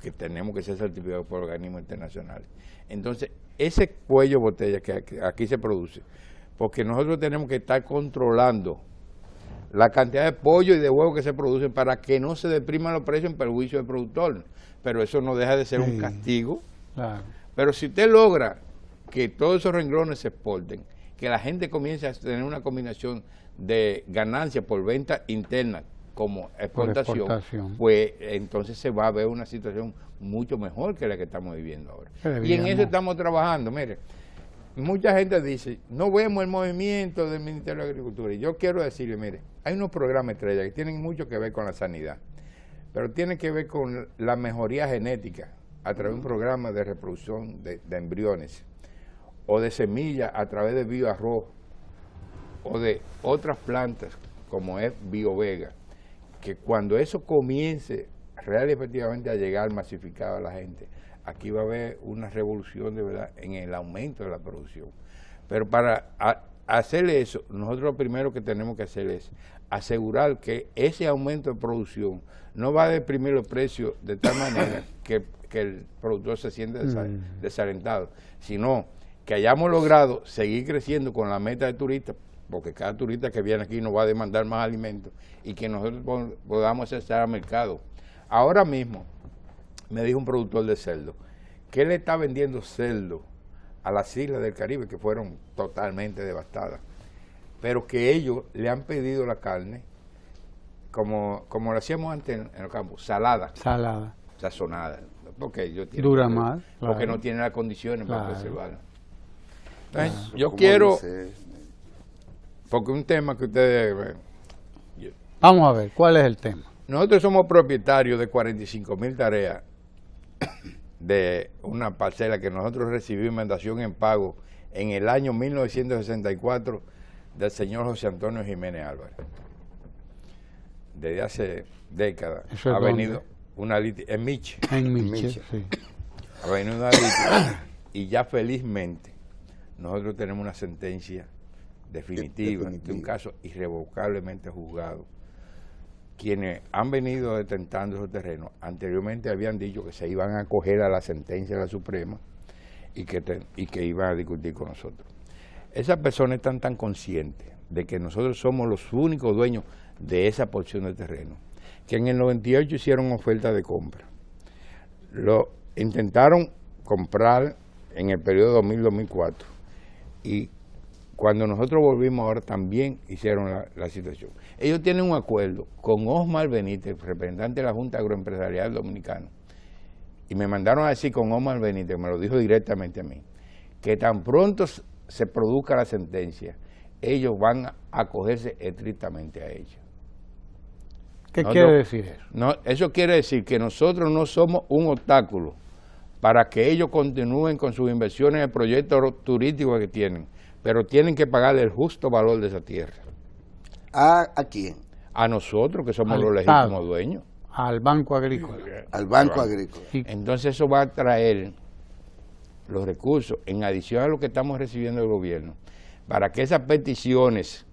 que tenemos que ser certificados por organismos internacionales. Entonces, ese cuello botella que aquí se produce, porque nosotros tenemos que estar controlando la cantidad de pollo y de huevo que se producen para que no se depriman los precios en perjuicio del productor. Pero eso no deja de ser un Sí. castigo. Claro. Pero si usted logra que todos esos renglones se exporten, que la gente comience a tener una combinación de ganancias por venta interna como exportación, pues entonces se va a ver una situación mucho mejor que la que estamos viviendo ahora. Y en eso estamos trabajando. Mire, mucha gente dice, no vemos el movimiento del Ministerio de Agricultura. Y yo quiero decirle, mire, hay unos programas estrella que tienen mucho que ver con la sanidad, pero tienen que ver con la mejoría genética a través de un programa de reproducción de embriones, o de semillas a través de bioarroz, o de otras plantas como es BioVega, que cuando eso comience real y efectivamente a llegar masificado a la gente, aquí va a haber una revolución de verdad en el aumento de la producción. Pero para hacerle eso, nosotros lo primero que tenemos que hacer es asegurar que ese aumento de producción no va a deprimir los precios de tal manera que el productor se siente desalentado, sino que hayamos logrado seguir creciendo con la meta de turistas, porque cada turista que viene aquí nos va a demandar más alimentos y que nosotros podamos acceder al mercado. Ahora mismo me dijo un productor de cerdo que él está vendiendo cerdo a las islas del Caribe que fueron totalmente devastadas, pero que ellos le han pedido la carne como lo hacíamos antes en el campo, salada, sazonada, porque ellos tienen, dura más, porque no tienen las condiciones para preservarla. Entonces, yo quiero, porque un tema que ustedes... Vamos a ver, ¿cuál es el tema? Nosotros somos propietarios de 45,000 tareas de una parcela que nosotros recibimos en dación en pago en el año 1964 del señor José Antonio Jiménez Álvarez. Desde hace décadas ha venido una litigio en Miche. En Miche, sí. Ha venido una litigio y ya felizmente nosotros tenemos una sentencia definitiva de un caso irrevocablemente juzgado. Quienes han venido detentando esos terrenos anteriormente habían dicho que se iban a acoger a la sentencia de la Suprema y que iban a discutir con nosotros. Esas personas están tan conscientes de que nosotros somos los únicos dueños de esa porción de terreno, que en el 98 hicieron oferta de compra. Lo intentaron comprar en el periodo 2000-2004 y cuando nosotros volvimos ahora también hicieron la situación. Ellos tienen un acuerdo con Osmar Benítez, representante de la Junta Agroempresarial Dominicana, y me mandaron a decir con Osmar Benítez, me lo dijo directamente a mí, que tan pronto se produzca la sentencia, ellos van a acogerse estrictamente a ella. ¿Qué quiere decir eso? No, eso quiere decir que nosotros no somos un obstáculo para que ellos continúen con sus inversiones en el proyecto turístico que tienen, pero tienen que pagarle el justo valor de esa tierra. ¿A quién? A nosotros, que somos los legítimos dueños. Al Banco Agrícola. Al Banco Agrícola. Entonces eso va a traer los recursos, en adición a lo que estamos recibiendo del gobierno, para que esas peticiones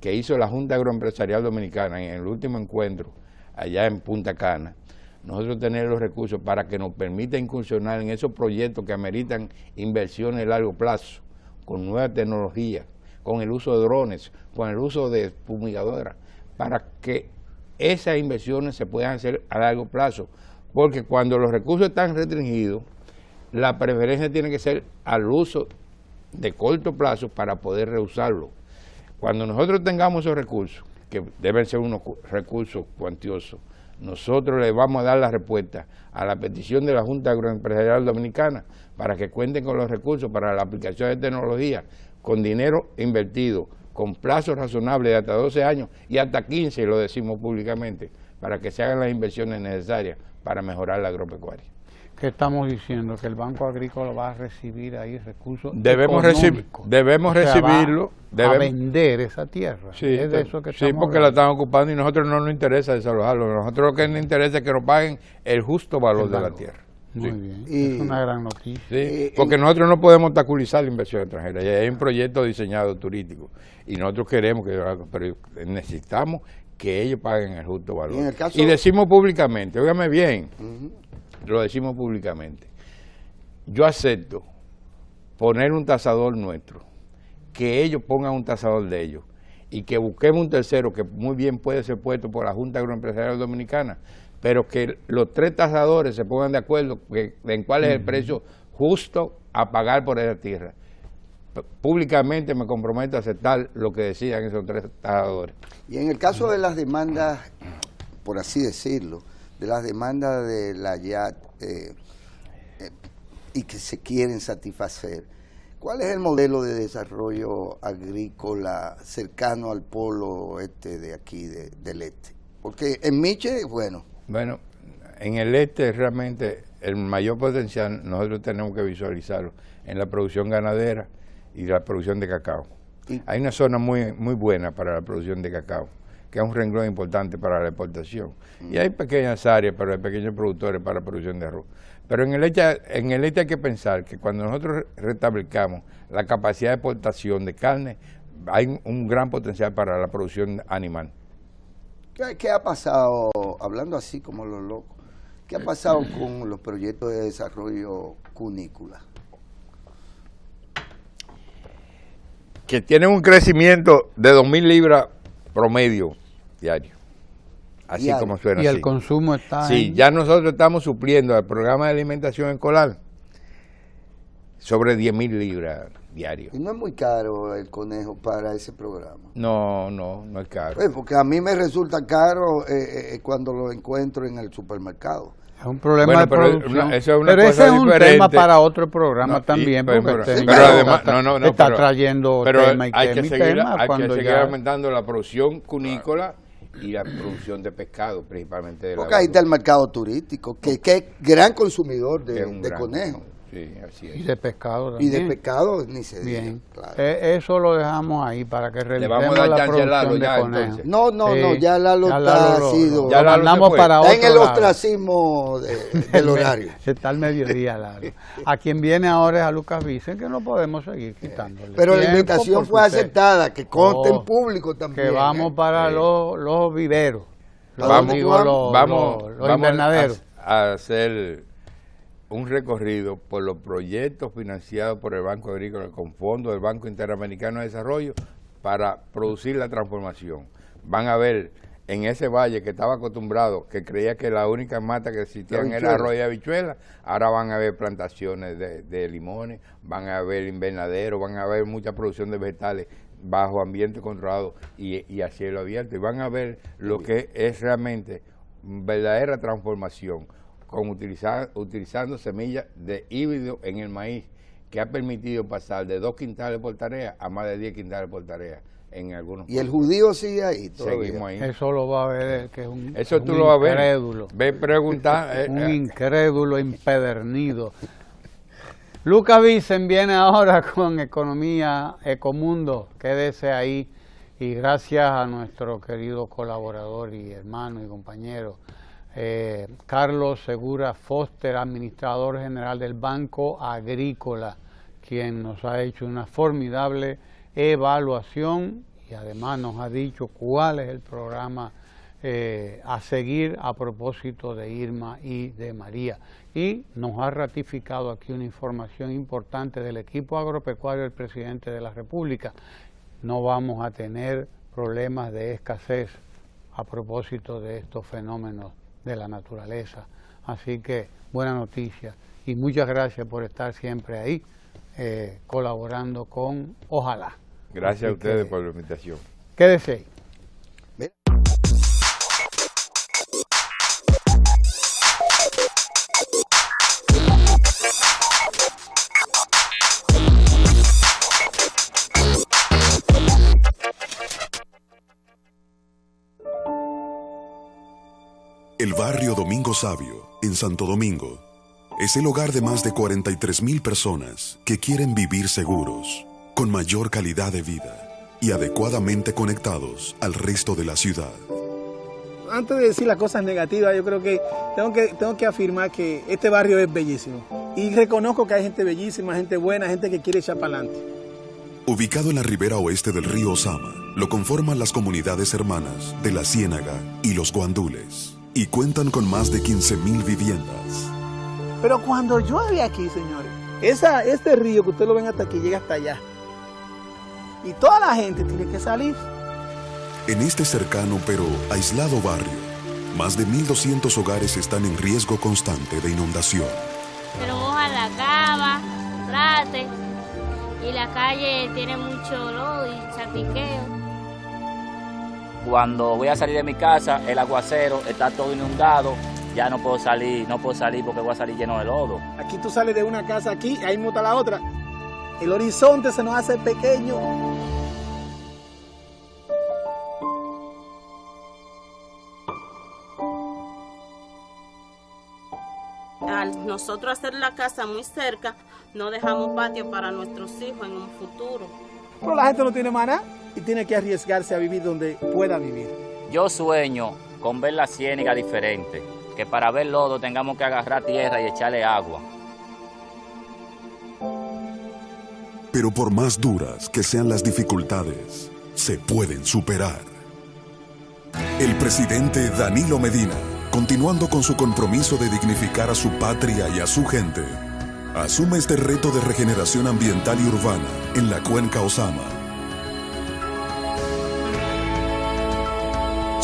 que hizo la Junta Agroempresarial Dominicana en el último encuentro allá en Punta Cana, nosotros tener los recursos para que nos permita incursionar en esos proyectos que ameritan inversiones de largo plazo, con nueva tecnología, con el uso de drones, con el uso de fumigadoras, para que esas inversiones se puedan hacer a largo plazo, porque cuando los recursos están restringidos, la preferencia tiene que ser al uso de corto plazo para poder reusarlo. Cuando nosotros tengamos esos recursos, que deben ser unos recursos cuantiosos, nosotros le vamos a dar la respuesta a la petición de la Junta Agroempresarial Dominicana para que cuenten con los recursos para la aplicación de tecnología, con dinero invertido, con plazos razonables de hasta 12 años y hasta 15, lo decimos públicamente, para que se hagan las inversiones necesarias para mejorar la agropecuaria. ¿Qué estamos diciendo? Que el Banco Agrícola va a recibir ahí recursos debemos recibirlo. A vender esa tierra. Sí, es de eso que sí, porque la están ocupando y nosotros no nos interesa desalojarlo. Nosotros lo que nos interesa es que nos paguen el justo valor de la tierra. Muy bien, es una gran noticia. Sí, porque nosotros no podemos obstaculizar la inversión extranjera. Ya hay un proyecto diseñado turístico y nosotros queremos que pero necesitamos que ellos paguen el justo valor. Y decimos públicamente, óigame bien, lo decimos públicamente, yo acepto poner un tasador nuestro, que ellos pongan un tasador de ellos y que busquemos un tercero que muy bien puede ser puesto por la Junta Agroempresarial Dominicana, pero que los tres tasadores se pongan de acuerdo en cuál es el precio justo a pagar por esa tierra. Públicamente me comprometo a aceptar lo que decidan esos tres tasadores. Y en el caso de las demandas por así decirlo, de las demandas de la YAT y que se quieren satisfacer, ¿cuál es el modelo de desarrollo agrícola cercano al polo este de aquí, del este? Porque en Miche, bueno, en el este realmente el mayor potencial nosotros tenemos que visualizarlo en la producción ganadera y la producción de cacao. Hay una zona muy buena para la producción de cacao, que es un renglón importante para la exportación. Y hay pequeñas áreas para los pequeños productores para la producción de arroz. Pero en el este hay que pensar que cuando nosotros restablezcamos la capacidad de exportación de carne, hay un gran potencial para la producción animal. ¿Qué ha pasado, hablando así como los locos, qué ha pasado con los proyectos de desarrollo cunícola? Que tienen un crecimiento de 2.000 libras promedio diario. Así diario. Como suena. Y así. El consumo está ya nosotros estamos supliendo al programa de alimentación escolar sobre 10.000 libras diario. ¿Y no es muy caro el conejo para ese programa? No es caro. Pues porque a mí me resulta caro cuando lo encuentro en el supermercado. Es un problema de producción. Pero ese es un tema para otro programa también, porque pero además, está trayendo tema y hay que seguir ya aumentando la producción cunícola y la producción de pescado, principalmente. Porque ahí está el mercado turístico, que es gran consumidor de conejo. Sí, así es. Y de pescado también. Y de pescado ni se diga. Bien. Claro. Eso lo dejamos ahí para que revisemos producción la producción de conejo. entonces. No, ya Lalo ha sido. Ya lo mandamos para otro está en el lado. ostracismo del horario. Está al mediodía, Lalo. A quien viene ahora es a Lucas Vicen, que no podemos seguir quitándole. Pero la invitación fue aceptada, que conste en público también. Que vamos para los viveros. Vamos los invernaderos. A hacer un recorrido por los proyectos financiados por el Banco Agrícola con fondos del Banco Interamericano de Desarrollo para producir la transformación. Van a ver en ese valle que estaba acostumbrado, que creía que la única mata que existían era arroz y habichuela, ahora van a ver plantaciones de limones, van a ver invernaderos, van a ver mucha producción de vegetales bajo ambiente controlado y a cielo abierto. Y van a ver lo que es realmente verdadera transformación, utilizando semillas de híbrido en el maíz, que ha permitido pasar de 2 quintales por tarea a más de 10 quintales por tarea en algunos. ¿Y el judío sigue ahí todavía? Seguimos ahí. Eso lo va a ver que es un Eso tú lo vas a ver. Incrédulo. Ve preguntar. Un incrédulo empedernido. Lucas Vicen viene ahora con Economía Ecomundo. Quédese ahí. Y gracias a nuestro querido colaborador y hermano y compañero Carlos Segura Foster, administrador general del Banco Agrícola, quien nos ha hecho una formidable evaluación y además nos ha dicho cuál es el programa a seguir a propósito de Irma y de María. Y nos ha ratificado aquí una información importante del equipo agropecuario del presidente de la República. No vamos a tener problemas de escasez a propósito de estos fenómenos de la naturaleza. Así que buena noticia y muchas gracias por estar siempre ahí colaborando con Ojalá. Gracias a ustedes por la invitación. Quédese ahí. El barrio Domingo Sabio, en Santo Domingo, es el hogar de más de 43,000 personas que quieren vivir seguros, con mayor calidad de vida y adecuadamente conectados al resto de la ciudad. Antes de decir las cosas negativas, yo creo que tengo que afirmar que este barrio es bellísimo. Y reconozco que hay gente bellísima, gente buena, gente que quiere echar para adelante. Ubicado en la ribera oeste del río Osama, lo conforman las comunidades hermanas de La Ciénaga y Los Guandules, y cuentan con más de 15,000 viviendas. Pero cuando llueve aquí, señores, este río que ustedes lo ven hasta aquí llega hasta allá. Y toda la gente tiene que salir. En este cercano pero aislado barrio, más de 1,200 hogares están en riesgo constante de inundación. Pero moja la cava, trate, y la calle tiene mucho lodo y salpiqueo. Cuando voy a salir de mi casa, el aguacero está todo inundado, ya no puedo salir porque voy a salir lleno de lodo. Aquí tú sales de una casa aquí, ahí mismo está la otra. El horizonte se nos hace pequeño. Al nosotros hacer la casa muy cerca, no dejamos patio para nuestros hijos en un futuro. Pero la gente no tiene más nada y tiene que arriesgarse a vivir donde pueda vivir. Yo sueño con ver la ciénaga diferente, que para ver lodo tengamos que agarrar tierra y echarle agua. Pero por más duras que sean las dificultades, se pueden superar. El presidente Danilo Medina, continuando con su compromiso de dignificar a su patria y a su gente, asume este reto de regeneración ambiental y urbana en la cuenca Osama.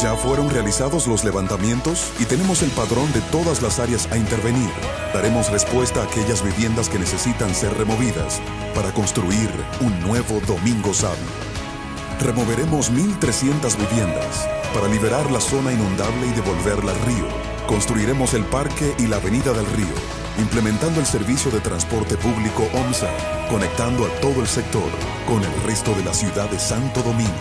Ya fueron realizados los levantamientos y tenemos el padrón de todas las áreas a intervenir. Daremos respuesta a aquellas viviendas que necesitan ser removidas para construir un nuevo Domingo Sabio. Removeremos 1.300 viviendas para liberar la zona inundable y devolverla al río. Construiremos el parque y la avenida del río, implementando el servicio de transporte público OMSA, conectando a todo el sector con el resto de la ciudad de Santo Domingo.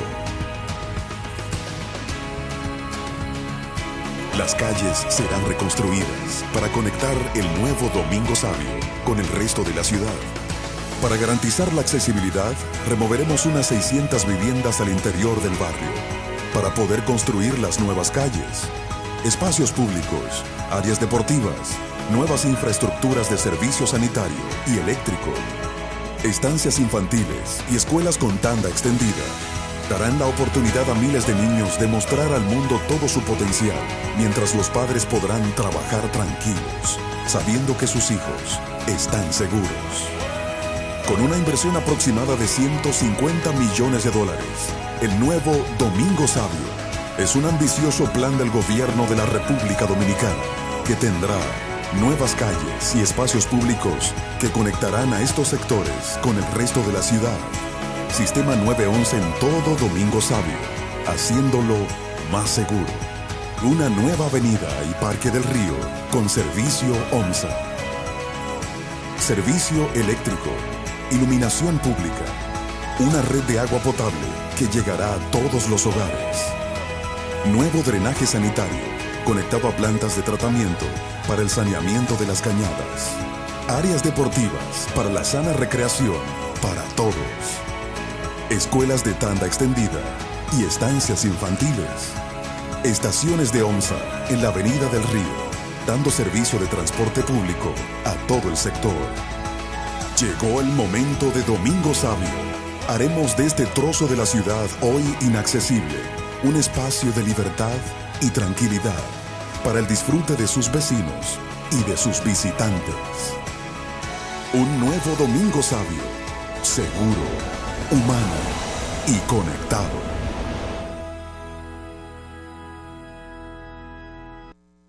Las calles serán reconstruidas para conectar el nuevo Domingo Sabio con el resto de la ciudad. Para garantizar la accesibilidad, removeremos unas 600 viviendas al interior del barrio para poder construir las nuevas calles, espacios públicos, áreas deportivas, nuevas infraestructuras de servicio sanitario y eléctrico, estancias infantiles y escuelas con tanda extendida. Darán la oportunidad a miles de niños de mostrar al mundo todo su potencial, mientras los padres podrán trabajar tranquilos, sabiendo que sus hijos están seguros. Con una inversión aproximada de $150 millones, el nuevo Domingo Sabio es un ambicioso plan del gobierno de la República Dominicana que tendrá nuevas calles y espacios públicos que conectarán a estos sectores con el resto de la ciudad. Sistema 911 en todo Domingo Sabio, haciéndolo más seguro. Una nueva avenida y parque del río con servicio OMSA. Servicio eléctrico, iluminación pública, una red de agua potable que llegará a todos los hogares. Nuevo drenaje sanitario, conectado a plantas de tratamiento para el saneamiento de las cañadas. Áreas deportivas para la sana recreación para todos. Escuelas de tanda extendida y estancias infantiles. Estaciones de OMSA en la Avenida del Río, dando servicio de transporte público a todo el sector. Llegó el momento de Domingo Sabio. Haremos de este trozo de la ciudad hoy inaccesible un espacio de libertad y tranquilidad para el disfrute de sus vecinos y de sus visitantes. Un nuevo Domingo Sabio, seguro, humano y conectado.